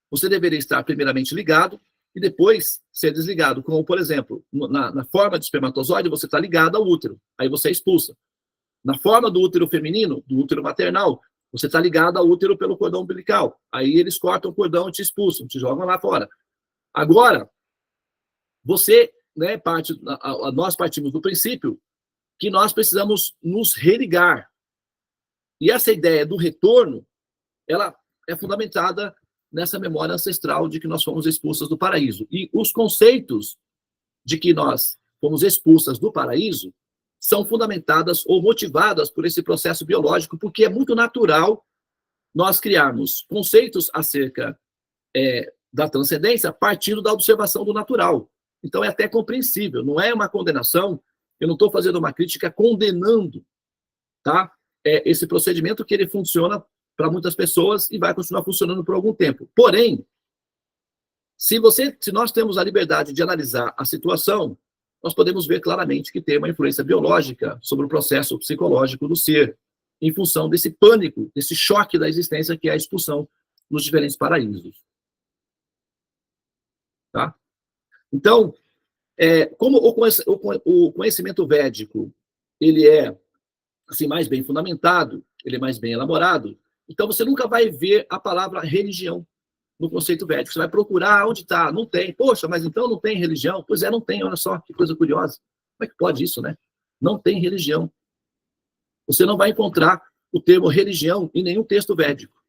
você deveria estar primeiramente ligado e depois ser desligado. Como, por exemplo, na forma de espermatozoide, você está ligado ao útero, aí você é expulsa. Na forma do útero feminino, do útero maternal, você está ligado ao útero pelo cordão umbilical. Aí eles cortam o cordão e te expulsam, te jogam lá fora. Agora, você, né, nós partimos do princípio que nós precisamos nos religar. E essa ideia do retorno, ela é fundamentada nessa memória ancestral de que nós fomos expulsas do paraíso. E os conceitos de que nós fomos expulsas do paraíso são fundamentadas ou motivadas por esse processo biológico, porque é muito natural nós criarmos conceitos acerca da transcendência partindo da observação do natural. Então é até compreensível, não é uma condenação Eu não estou fazendo uma crítica condenando, tá? Esse procedimento que ele funciona para muitas pessoas e vai continuar funcionando por algum tempo. Porém, se nós temos a liberdade de analisar a situação, nós podemos ver claramente que tem uma influência biológica sobre o processo psicológico do ser, em função desse pânico, desse choque da existência que é a expulsão nos diferentes paraísos. Tá? Então, como o conhecimento védico ele é assim, mais bem fundamentado, ele é mais bem elaborado, então você nunca vai ver a palavra religião no conceito védico. Você vai procurar onde está, não tem. Poxa, mas então não tem religião? Pois é, não tem, olha só, que coisa curiosa. Como é que pode isso, né? Não tem religião. Você não vai encontrar o termo religião em nenhum texto védico.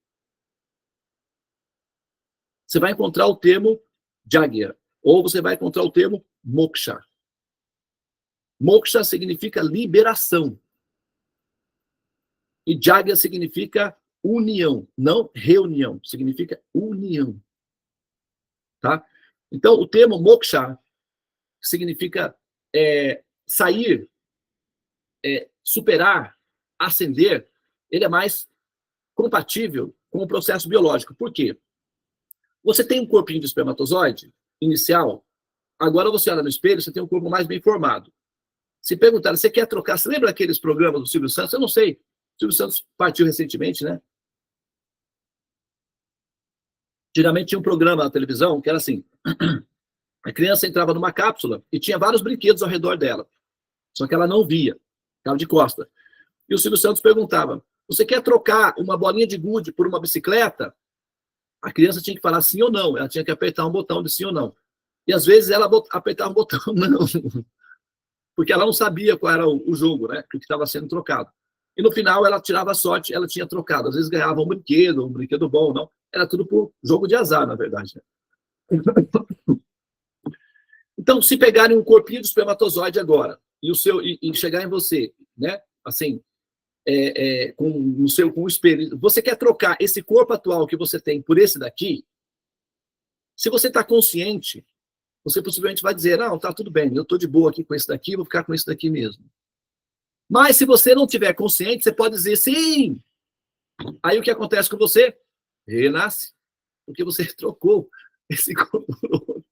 Você vai encontrar o termo jagya, ou você vai encontrar o termo moksha. Moksha significa liberação. E jagya significa união, não reunião, significa união. Tá? Então, o termo moksha significa sair, superar, ascender, ele é mais compatível com o processo biológico. Por quê? Você tem um corpinho de espermatozoide inicial, agora você olha no espelho, você tem um corpo mais bem formado. Se perguntar, você quer trocar? Você lembra aqueles programas do Silvio Santos? Eu não sei. O Silvio Santos partiu recentemente, né? Geralmente tinha um programa na televisão que era assim: a criança entrava numa cápsula e tinha vários brinquedos ao redor dela. Só que ela não via, estava de costa. E o Silvio Santos perguntava: você quer trocar uma bolinha de gude por uma bicicleta? A criança tinha que falar sim ou não. Ela tinha que apertar um botão de sim ou não. E às vezes ela apertava um botão não. Porque ela não sabia qual era o jogo, né? O que estava sendo trocado. E no final ela tirava a sorte, ela tinha trocado. Às vezes ganhava um brinquedo bom, não. Era tudo por jogo de azar, na verdade. Né? Então, se pegarem um corpinho de espermatozoide agora e chegar em você, né? Assim, com o espelho, você quer trocar esse corpo atual que você tem por esse daqui? Se você está consciente, você possivelmente vai dizer: não, tá tudo bem, eu estou de boa aqui com esse daqui, vou ficar com esse daqui mesmo. Mas se você não tiver consciente, você pode dizer sim. Aí o que acontece com você? Renasce, porque você trocou esse corpo.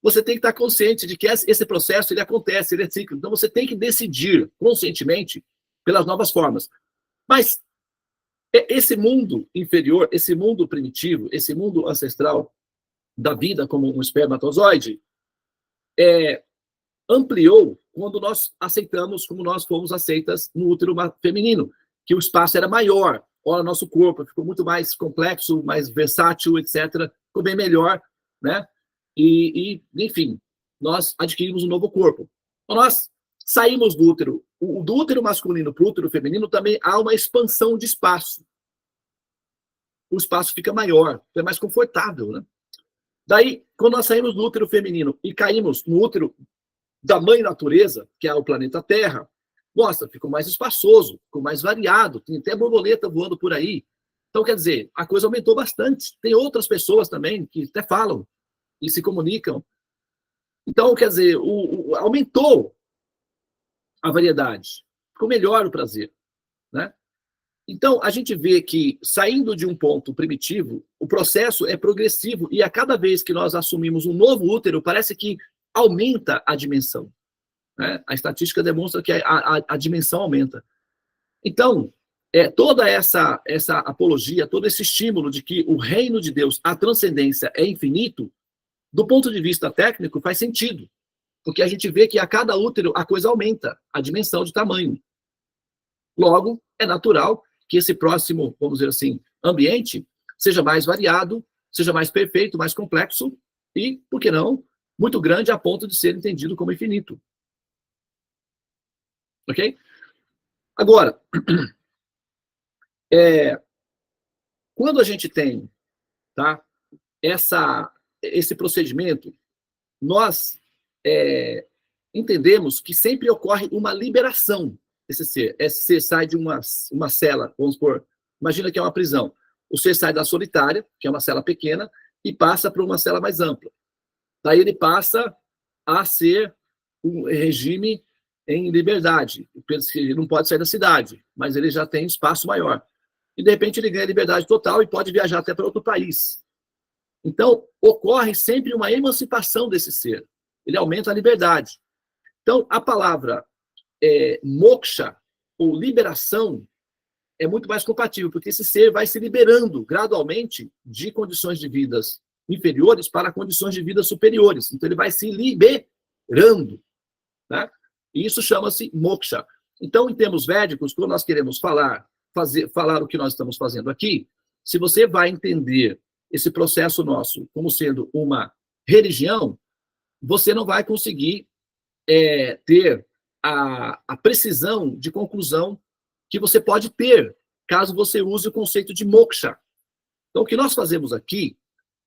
Você tem que estar consciente de que esse processo ele acontece, ele é cíclico. Então você tem que decidir conscientemente pelas novas formas. Mas esse mundo inferior, esse mundo primitivo, esse mundo ancestral da vida como um espermatozoide, ampliou quando nós aceitamos, como nós fomos aceitas no útero feminino, que o espaço era maior. Olha, nosso corpo ficou muito mais complexo, mais versátil, etc. Ficou bem melhor, né? Enfim, nós adquirimos um novo corpo. Então, nós saímos do útero. Do útero masculino para o útero feminino também há uma expansão de espaço. O espaço fica maior, é mais confortável, né? Daí, quando nós saímos do útero feminino e caímos no útero da mãe natureza, que é o planeta Terra, nossa, ficou mais espaçoso, ficou mais variado, tem até borboleta voando por aí. Então, quer dizer, a coisa aumentou bastante. Tem outras pessoas também que até falam e se comunicam. Então, quer dizer, aumentou a variedade, ficou melhor o prazer, né? Então, a gente vê que, saindo de um ponto primitivo, o processo é progressivo e a cada vez que nós assumimos um novo útero, parece que aumenta a dimensão. Né? A estatística demonstra que a dimensão aumenta. Então, toda essa apologia, todo esse estímulo de que o reino de Deus, a transcendência é infinito, do ponto de vista técnico, faz sentido. Porque a gente vê que a cada útero a coisa aumenta, a dimensão de tamanho. Logo, é natural que esse próximo, vamos dizer assim, ambiente seja mais variado, seja mais perfeito, mais complexo e, por que não, muito grande a ponto de ser entendido como infinito. Ok? Agora, quando a gente tem, tá, esse procedimento, nós entendemos que sempre ocorre uma liberação desse ser. Esse ser sai de uma cela, vamos supor, imagina que é uma prisão. O ser sai da solitária, que é uma cela pequena, e passa para uma cela mais ampla. Daí ele passa a ser um regime em liberdade. Ele não pode sair da cidade, mas ele já tem espaço maior. E, de repente, ele ganha liberdade total e pode viajar até para outro país. Então, ocorre sempre uma emancipação desse ser. Ele aumenta a liberdade. Então, a palavra moksha, ou liberação, é muito mais compatível, porque esse ser vai se liberando gradualmente de condições de vidas inferiores para condições de vida superiores. Então, ele vai se liberando. Né? E isso chama-se moksha. Então, em termos védicos, quando nós queremos falar o que nós estamos fazendo aqui, se você vai entender esse processo nosso como sendo uma religião, você não vai conseguir ter a precisão de conclusão que você pode ter caso você use o conceito de moksha. Então, o que nós fazemos aqui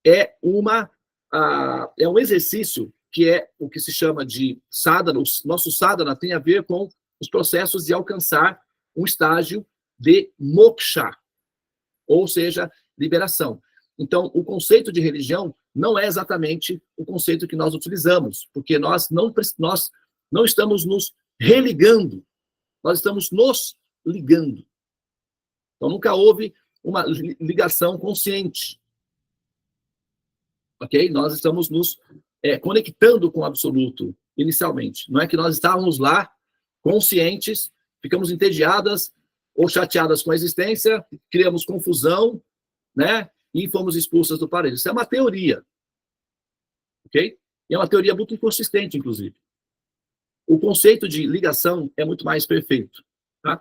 é um exercício que é o que se chama de sadhana. O nosso sadhana tem a ver com os processos de alcançar um estágio de moksha, ou seja, liberação. Então, o conceito de religião não é exatamente o conceito que nós utilizamos, porque nós não estamos nos religando, nós estamos nos ligando. Então, nunca houve uma ligação consciente. Ok? Nós estamos nos conectando com o absoluto, inicialmente. Não é que nós estávamos lá, conscientes, ficamos entediadas ou chateadas com a existência, criamos confusão, né? E fomos expulsas do paraíso. Isso é uma teoria. Ok? E é uma teoria muito inconsistente, inclusive. O conceito de ligação é muito mais perfeito. Tá?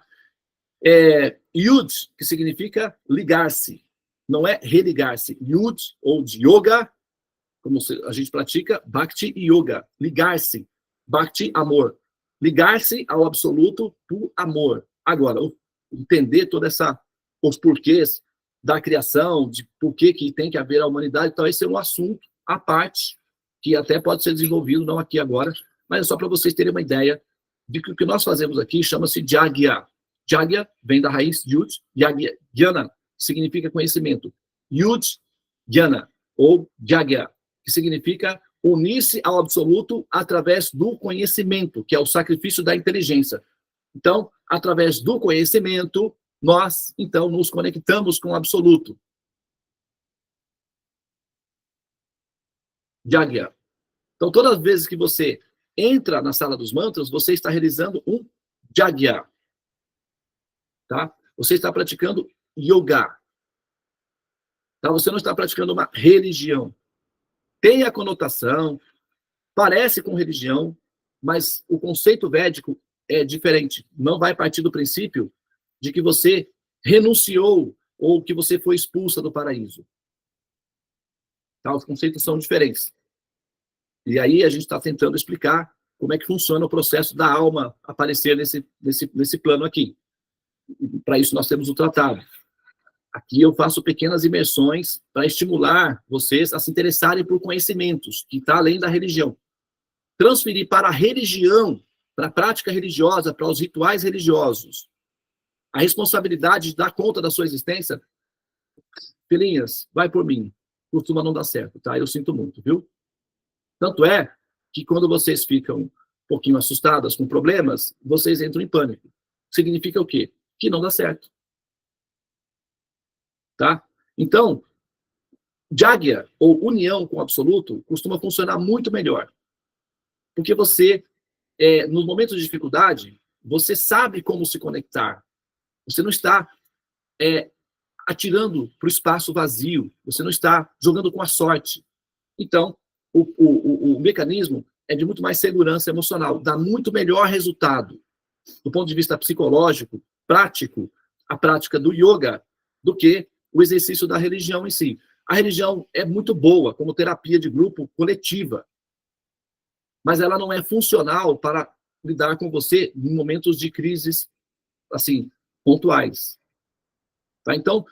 Yud, que significa ligar-se, não é religar-se. Yud, ou de yoga, como a gente pratica, bhakti yoga, ligar-se, bhakti, amor. Ligar-se ao absoluto por amor. Agora, entender os porquês da criação, de por que tem que haver a humanidade, então esse é um assunto à parte, que até pode ser desenvolvido, não aqui agora, mas é só para vocês terem uma ideia de que o que nós fazemos aqui chama-se Jagya. Jagya vem da raiz Yud, Jagya, Jnana, que significa conhecimento. Yud, Jnana, ou Jagya, que significa unir-se ao absoluto através do conhecimento, que é o sacrifício da inteligência. Então, através do conhecimento, nós, então, nos conectamos com o absoluto. Jagya. Então, todas as vezes que você entra na sala dos mantras, você está realizando um Jagya. Tá? Você está praticando yoga. Tá? Você não está praticando uma religião. Tem a conotação, parece com religião, mas o conceito védico é diferente. Não vai partir do princípio de que você renunciou ou que você foi expulsa do paraíso. Tá? Os conceitos são diferentes. E aí a gente está tentando explicar como é que funciona o processo da alma aparecer nesse plano aqui. Para isso nós temos o tratado. Aqui eu faço pequenas imersões para estimular vocês a se interessarem por conhecimentos, que está além da religião. Transferir para a religião, para a prática religiosa, para os rituais religiosos, a responsabilidade de dar conta da sua existência, filhinhas, vai por mim, costuma não dar certo, tá? Eu sinto muito, viu? Tanto é que quando vocês ficam um pouquinho assustadas com problemas, vocês entram em pânico. Significa o quê? Que não dá certo. Tá? Então, Jagya, ou união com o absoluto, costuma funcionar muito melhor. Porque você, nos momentos de dificuldade, você sabe como se conectar. Você não está atirando para o espaço vazio. Você não está jogando com a sorte. Então, o mecanismo é de muito mais segurança emocional. Dá muito melhor resultado, do ponto de vista psicológico, prático, a prática do yoga, do que o exercício da religião em si. A religião é muito boa como terapia de grupo coletiva, mas ela não é funcional para lidar com você em momentos de crises, assim, pontuais. Tá? Então,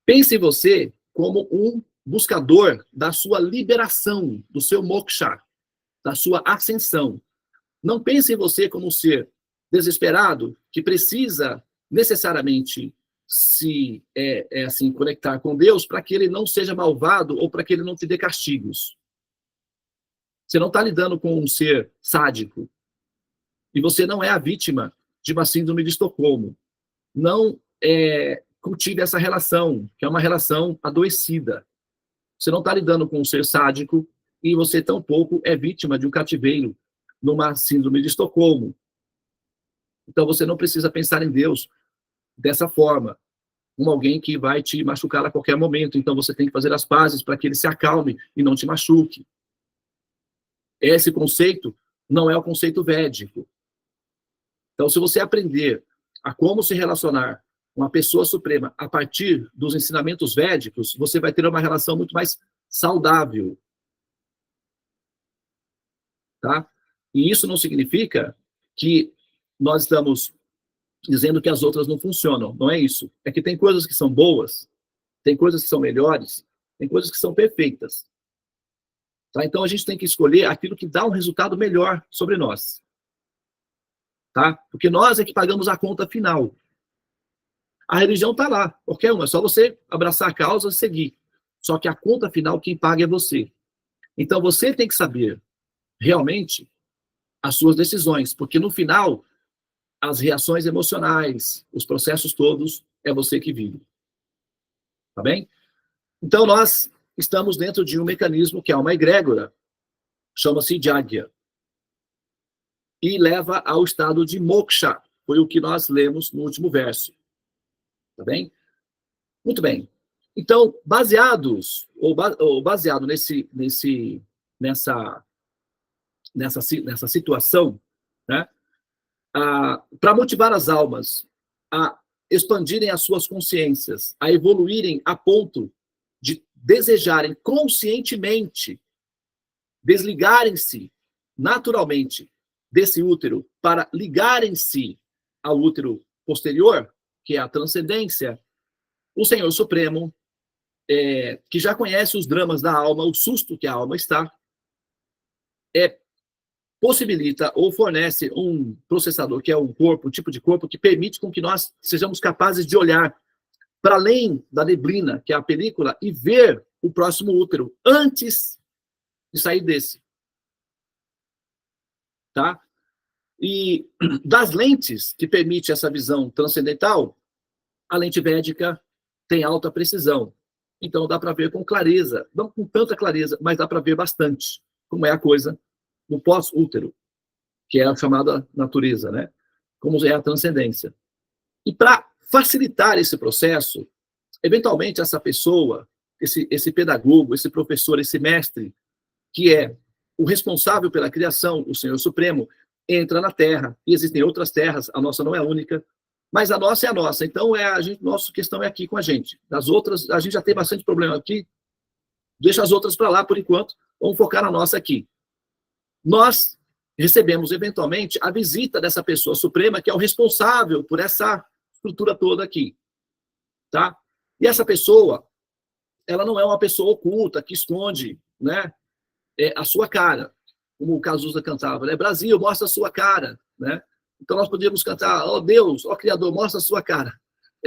pense em você como um buscador da sua liberação, do seu moksha, da sua ascensão. Não pense em você como um ser desesperado que precisa necessariamente se assim conectar com Deus para que ele não seja malvado ou para que ele não te dê castigos. Você não está lidando com um ser sádico. E você não é a vítima de uma síndrome de Estocolmo. Não cultive essa relação, que é uma relação adoecida. Você não está lidando com um ser sádico e você tampouco é vítima de um cativeiro numa síndrome de Estocolmo. Então você não precisa pensar em Deus dessa forma, como alguém que vai te machucar a qualquer momento. Então você tem que fazer as pazes para que ele se acalme e não te machuque. Esse conceito não é o conceito védico. Então, se você aprender a como se relacionar com a pessoa suprema a partir dos ensinamentos védicos, você vai ter uma relação muito mais saudável. Tá? E isso não significa que nós estamos dizendo que as outras não funcionam. Não é isso. É que tem coisas que são boas, tem coisas que são melhores, tem coisas que são perfeitas. Tá? Então, a gente tem que escolher aquilo que dá um resultado melhor sobre nós. Tá? Porque nós é que pagamos a conta final. A religião está lá, qualquer uma, é só você abraçar a causa e seguir. Só que a conta final, quem paga é você. Então, você tem que saber realmente as suas decisões, porque no final, as reações emocionais, os processos todos, é você que vive. Tá bem? Então, nós estamos dentro de um mecanismo que é uma egrégora, chama-se Jagya, e leva ao estado de moksha, foi o que nós lemos no último verso. Tá bem? Muito bem. Então, baseado nessa situação, né, para motivar as almas a expandirem as suas consciências, a evoluírem a ponto de desejarem conscientemente desligarem-se naturalmente desse útero para ligarem-se ao útero posterior, que é a transcendência, o Senhor Supremo, que já conhece os dramas da alma, o susto que a alma está, possibilita ou fornece um processador, que é um corpo, um tipo de corpo que permite com que nós sejamos capazes de olhar para além da neblina, que é a película, e ver o próximo útero antes de sair desse. Tá? E das lentes que permite essa visão transcendental, a lente védica tem alta precisão. Então dá para ver com clareza, não com tanta clareza, mas dá para ver bastante como é a coisa no pós-útero, que é a chamada natureza, né? Como é a transcendência. E para facilitar esse processo, eventualmente essa pessoa, esse pedagogo, esse professor, esse mestre, que é o responsável pela criação, o Senhor Supremo, entra na Terra, e existem outras terras, a nossa não é única, mas a nossa é a nossa, então nossa questão é aqui com a gente. Das outras, a gente já tem bastante problema aqui, deixa as outras para lá por enquanto, vamos focar na nossa aqui. Nós recebemos, eventualmente, a visita dessa pessoa suprema, que é o responsável por essa estrutura toda aqui. Tá? E essa pessoa, ela não é uma pessoa oculta, que esconde, né, a sua cara, como o Cazuza cantava, né? Brasil, mostra a sua cara, né? Então nós podíamos cantar, ó Deus, ó Criador, mostra a sua cara.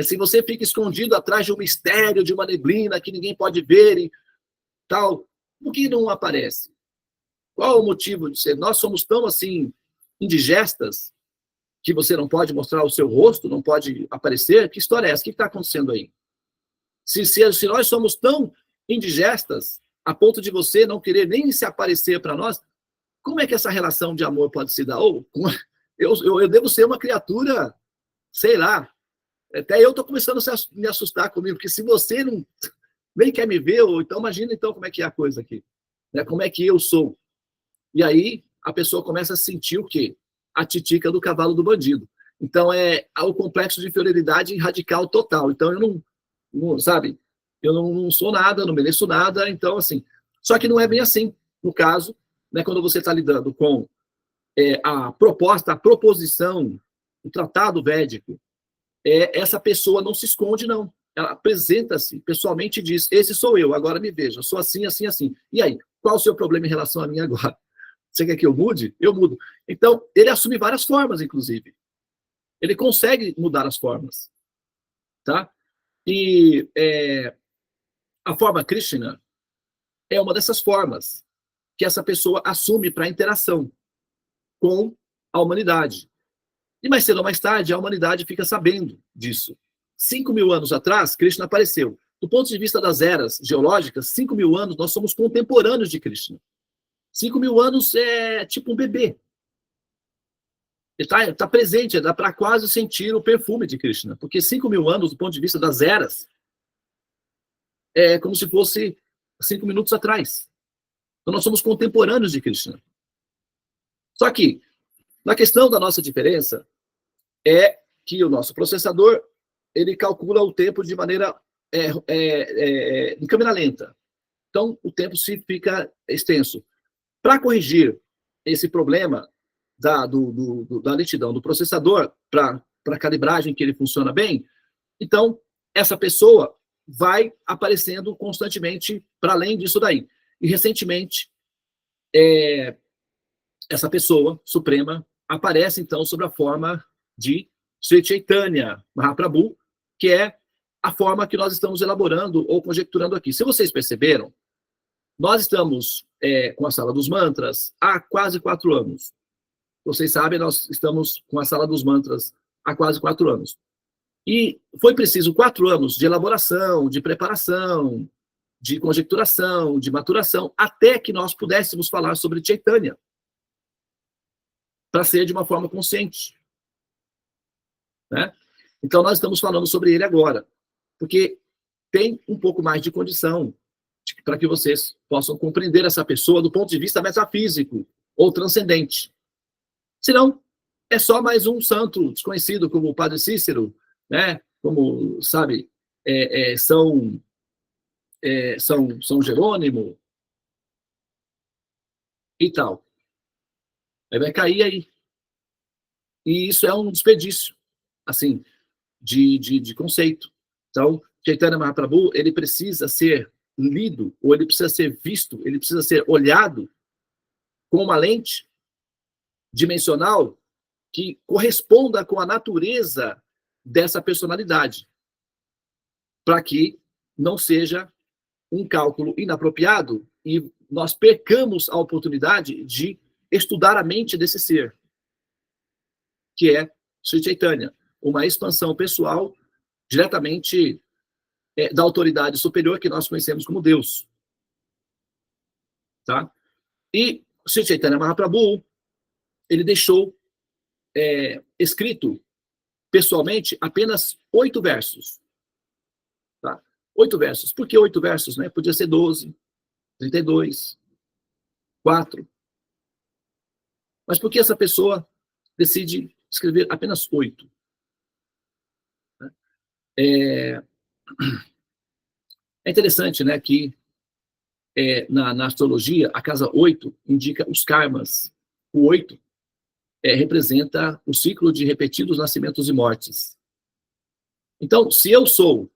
Se você fica escondido atrás de um mistério, de uma neblina que ninguém pode ver e tal, por que não aparece? Qual o motivo de ser? Nós somos tão, assim, indigestas, que você não pode mostrar o seu rosto, não pode aparecer? Que história é essa? O que está acontecendo aí? Se nós somos tão indigestas, a ponto de você não querer nem se aparecer para nós, como é que essa relação de amor pode se dar? Eu devo ser uma criatura, sei lá, até eu estou começando a me assustar comigo, porque se você não nem quer me ver, então imagina então como é que é a coisa aqui, né? Como é que eu sou. E aí a pessoa começa a sentir o quê? A titica do cavalo do bandido. Então é o complexo de inferioridade radical total. Então eu não sabe, eu não sou nada, não mereço nada, então assim. Só que não é bem assim. No caso, né, quando você está lidando com a proposta, a proposição, o tratado védico, essa pessoa não se esconde, não. Ela apresenta-se pessoalmente e diz, esse sou eu, agora me veja, eu sou assim, assim, assim. E aí, qual o seu problema em relação a mim agora? Você quer que eu mude? Eu mudo. Então, ele assume várias formas, inclusive. Ele consegue mudar as formas. Tá? E a forma Krishna é uma dessas formas que essa pessoa assume para interação com a humanidade. E mais cedo ou mais tarde, a humanidade fica sabendo disso. 5.000 anos atrás, Krishna apareceu. Do ponto de vista das eras geológicas, 5.000 anos, nós somos contemporâneos de Krishna. 5.000 anos é tipo um bebê. Ele está presente, dá para quase sentir o perfume de Krishna. Porque 5.000 anos, do ponto de vista das eras, é como se fosse 5 minutos atrás. Então, nós somos contemporâneos de Krishna. Só que, na questão da nossa diferença, é que o nosso processador, ele calcula o tempo de maneira em câmera lenta. Então, o tempo se fica extenso. Para corrigir esse problema da lentidão do processador, para a calibragem que ele funciona bem, então, essa pessoa vai aparecendo constantemente para além disso daí. E, recentemente, essa pessoa suprema aparece, então, sob a forma de Sri Chaitanya Mahaprabhu, que é a forma que nós estamos elaborando ou conjecturando aqui. Se vocês perceberam, nós estamos com a Sala dos Mantras há quase 4 anos. Vocês sabem, nós estamos com a Sala dos Mantras há quase 4 anos. E foi preciso 4 anos de elaboração, de preparação, de conjecturação, de maturação, até que nós pudéssemos falar sobre Chaitanya, para ser de uma forma consciente. Né? Então, nós estamos falando sobre ele agora, porque tem um pouco mais de condição para que vocês possam compreender essa pessoa do ponto de vista metafísico ou transcendente. Senão, é só mais um santo desconhecido, como o Padre Cícero, né? Como, sabe, São Jerônimo e tal. Aí vai cair aí. E isso é um desperdício, assim, de conceito. Então, Chaitanya Mahaprabhu, ele precisa ser lido, ou ele precisa ser visto, ele precisa ser olhado com uma lente dimensional que corresponda com a natureza dessa personalidade, para que não seja um cálculo inapropriado e nós percamos a oportunidade de estudar a mente desse ser, que é Sri Chaitanya, uma expansão pessoal diretamente da autoridade superior que nós conhecemos como Deus. Tá? E Sri Chaitanya Mahaprabhu, ele deixou escrito pessoalmente apenas 8 versos. Tá? 8 versos. Por que 8 versos? Né? Podia ser 12, 32, 4. Mas por que essa pessoa decide escrever apenas 8? É interessante, né, que na astrologia, a casa 8 indica os karmas. O 8 representa o ciclo de repetidos nascimentos e mortes. Então, se eu sou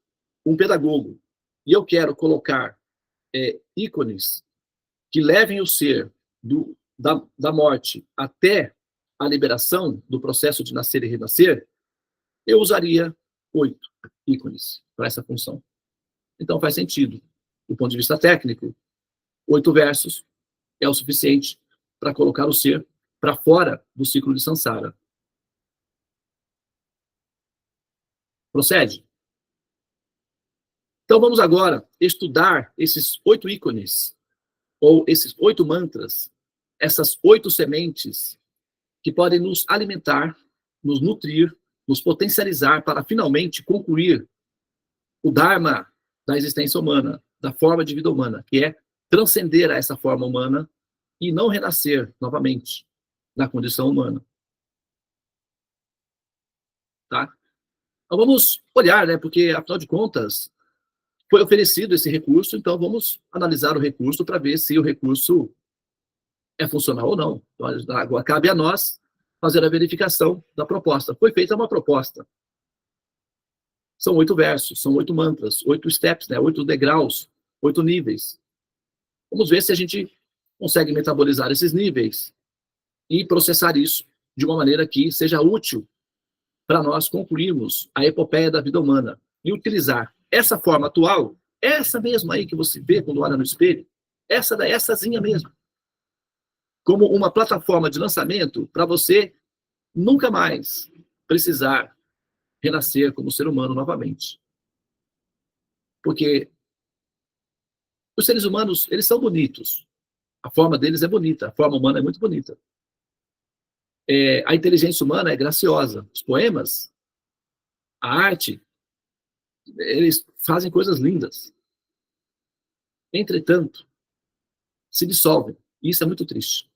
um pedagogo e eu quero colocar ícones que levem o ser da morte até a liberação do processo de nascer e renascer, eu usaria 8 ícones para essa função. Então faz sentido. Do ponto de vista técnico, 8 versos é o suficiente para colocar o ser para fora do ciclo de Sansara. Procede? Então vamos agora estudar esses 8 ícones, ou esses 8 mantras, essas 8 sementes que podem nos alimentar, nos nutrir, nos potencializar para finalmente concluir o Dharma da existência humana, da forma de vida humana, que é transcender a essa forma humana e não renascer novamente na condição humana. Tá? Então vamos olhar, né? Porque, afinal de contas, foi oferecido esse recurso, então vamos analisar o recurso para ver se o recurso é funcional ou não. Então, agora cabe a nós fazer a verificação da proposta. Foi feita uma proposta. São 8 versos, são 8 mantras, 8 steps, né? 8 degraus, 8 níveis. Vamos ver se a gente consegue metabolizar esses níveis e processar isso de uma maneira que seja útil para nós concluirmos a epopeia da vida humana e utilizar essa forma atual, essa mesma aí que você vê quando olha no espelho, essazinha mesmo, como uma plataforma de lançamento para você nunca mais precisar renascer como ser humano novamente. Porque os seres humanos, eles são bonitos. A forma deles é bonita, a forma humana é muito bonita. A inteligência humana é graciosa. Os poemas, a arte, eles fazem coisas lindas. Entretanto, se dissolvem. E isso é muito triste.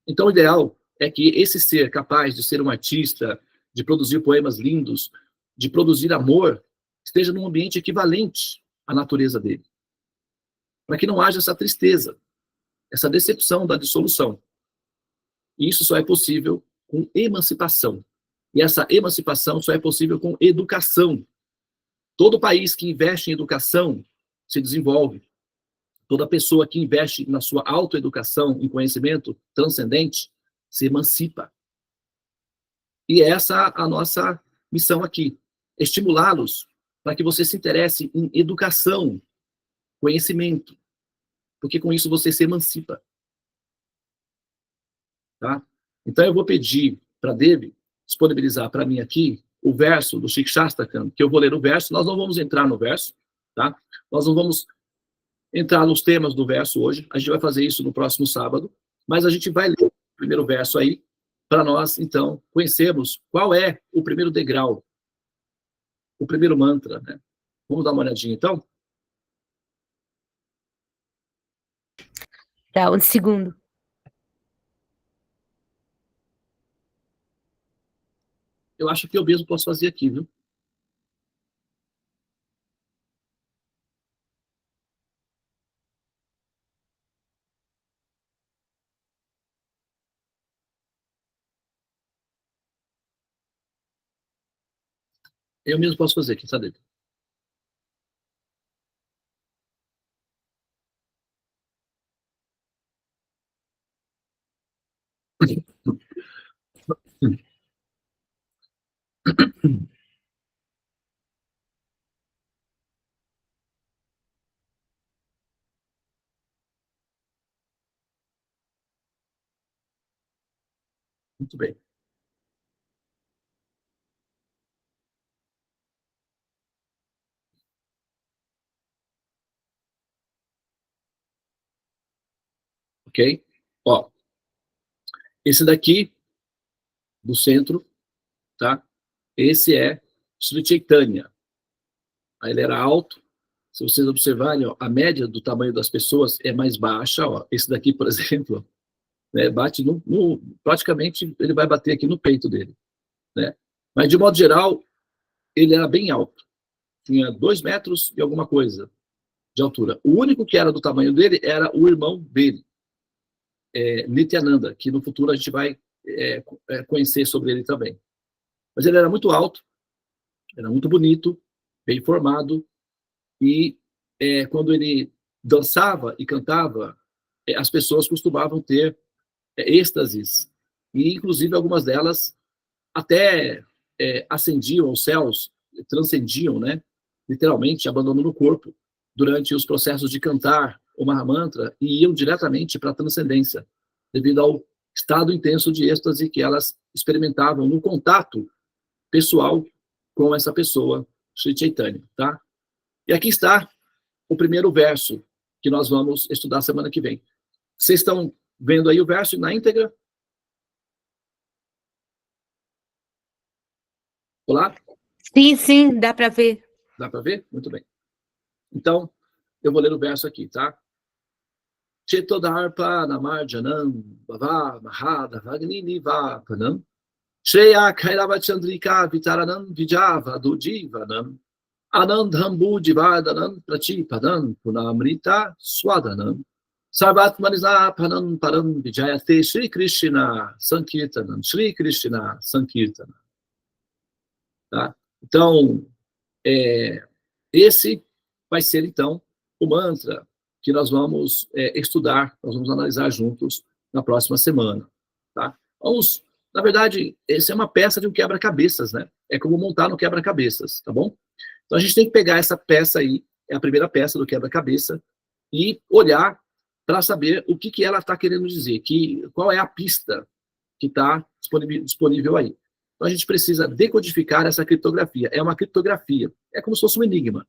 Então, o ideal é que esse ser capaz de ser um artista, de produzir poemas lindos, de produzir amor, esteja num ambiente equivalente à natureza dele. Para que não haja essa tristeza, essa decepção da dissolução. E isso só é possível com emancipação. E essa emancipação só é possível com educação. Todo país que investe em educação se desenvolve. Toda pessoa que investe na sua autoeducação, em conhecimento transcendente, se emancipa. E essa é a nossa missão aqui. Estimulá-los para que você se interesse em educação, conhecimento. Porque com isso você se emancipa. Tá? Então eu vou pedir para Devi disponibilizar para mim aqui o verso do Shikshastakam, que eu vou ler o verso, nós não vamos entrar no verso, tá? Nós não vamos entrar nos temas do verso hoje, a gente vai fazer isso no próximo sábado, mas a gente vai ler o primeiro verso aí, para nós, então, conhecermos qual é o primeiro degrau, o primeiro mantra, né? Vamos dar uma olhadinha, então? Tá, um segundo. Eu acho que eu mesmo posso fazer aqui, viu? Eu mesmo posso fazer aqui, sabe? Muito bem. Ok? Ó, esse daqui, do centro, tá? Esse é Sri Chaitanya. Aí ele era alto. Se vocês observarem, ó, a média do tamanho das pessoas é mais baixa. Ó. Esse daqui, por exemplo, né, bate praticamente ele vai bater aqui no peito dele. Né? Mas, de modo geral, ele era bem alto. Tinha 2 metros e alguma coisa de altura. O único que era do tamanho dele era o irmão dele, Nityananda, que no futuro a gente vai conhecer sobre ele também. Mas ele era muito alto, era muito bonito, bem formado, e quando ele dançava e cantava, as pessoas costumavam ter êxtases, e inclusive algumas delas até ascendiam aos céus, transcendiam, né? Literalmente, abandonando o corpo durante os processos de cantar o Mahamantra e iam diretamente para a transcendência, devido ao estado intenso de êxtase que elas experimentavam no contato pessoal com essa pessoa, Sri Chaitanya, tá? E aqui está o primeiro verso que nós vamos estudar semana que vem. Vocês estão vendo aí o verso na íntegra? Olá? Sim, sim, dá para ver. Dá para ver? Muito bem. Então, eu vou ler o verso aqui, tá? Chetodarpa namarjanam bhava mahada vagnini vapanam Shreya Kairava Chandrika Vitaranam Vijava Dujivanam Anandham Buddhivadanam Prachipadanam Punamrita Swadanam Sarvatmanisa Panam Param Vijayate Shri Krishna Sankirtanam Shri Krishna Sankirtanam. Tá? Então, esse vai ser, então, o mantra que nós vamos estudar, nós vamos analisar juntos na próxima semana. Tá? Vamos, na verdade, essa é uma peça de um quebra-cabeças, né? É como montar no quebra-cabeças, tá bom? Então a gente tem que pegar essa peça aí, é a primeira peça do quebra-cabeça, e olhar para saber o que ela está querendo dizer, qual é a pista que está disponível aí. Então, a gente precisa decodificar essa criptografia. É uma criptografia. É como se fosse um enigma.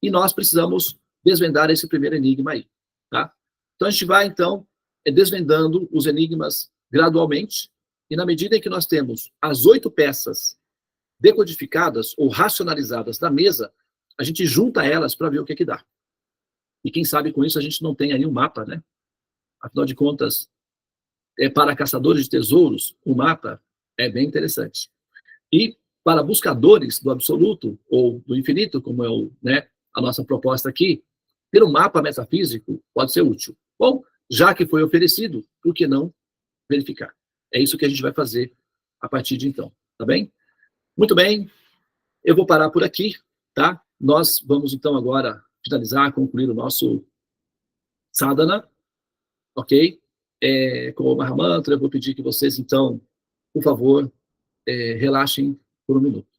E nós precisamos desvendar esse primeiro enigma aí. Tá? Então, a gente vai, então, desvendando os enigmas gradualmente. E na medida em que nós temos as 8 peças decodificadas ou racionalizadas na mesa, a gente junta elas para ver o que dá. E quem sabe com isso a gente não tem aí um mapa, né? Afinal de contas, para caçadores de tesouros, o mapa é bem interessante. E para buscadores do absoluto ou do infinito, como é a nossa proposta aqui, ter um mapa metafísico pode ser útil. Bom, já que foi oferecido, por que não verificar? É isso que a gente vai fazer a partir de então, tá bem? Muito bem, eu vou parar por aqui, tá? Nós vamos então agora finalizar, concluir o nosso sadhana, ok? Com o Mahamantra, eu vou pedir que vocês então, por favor, relaxem por um minuto.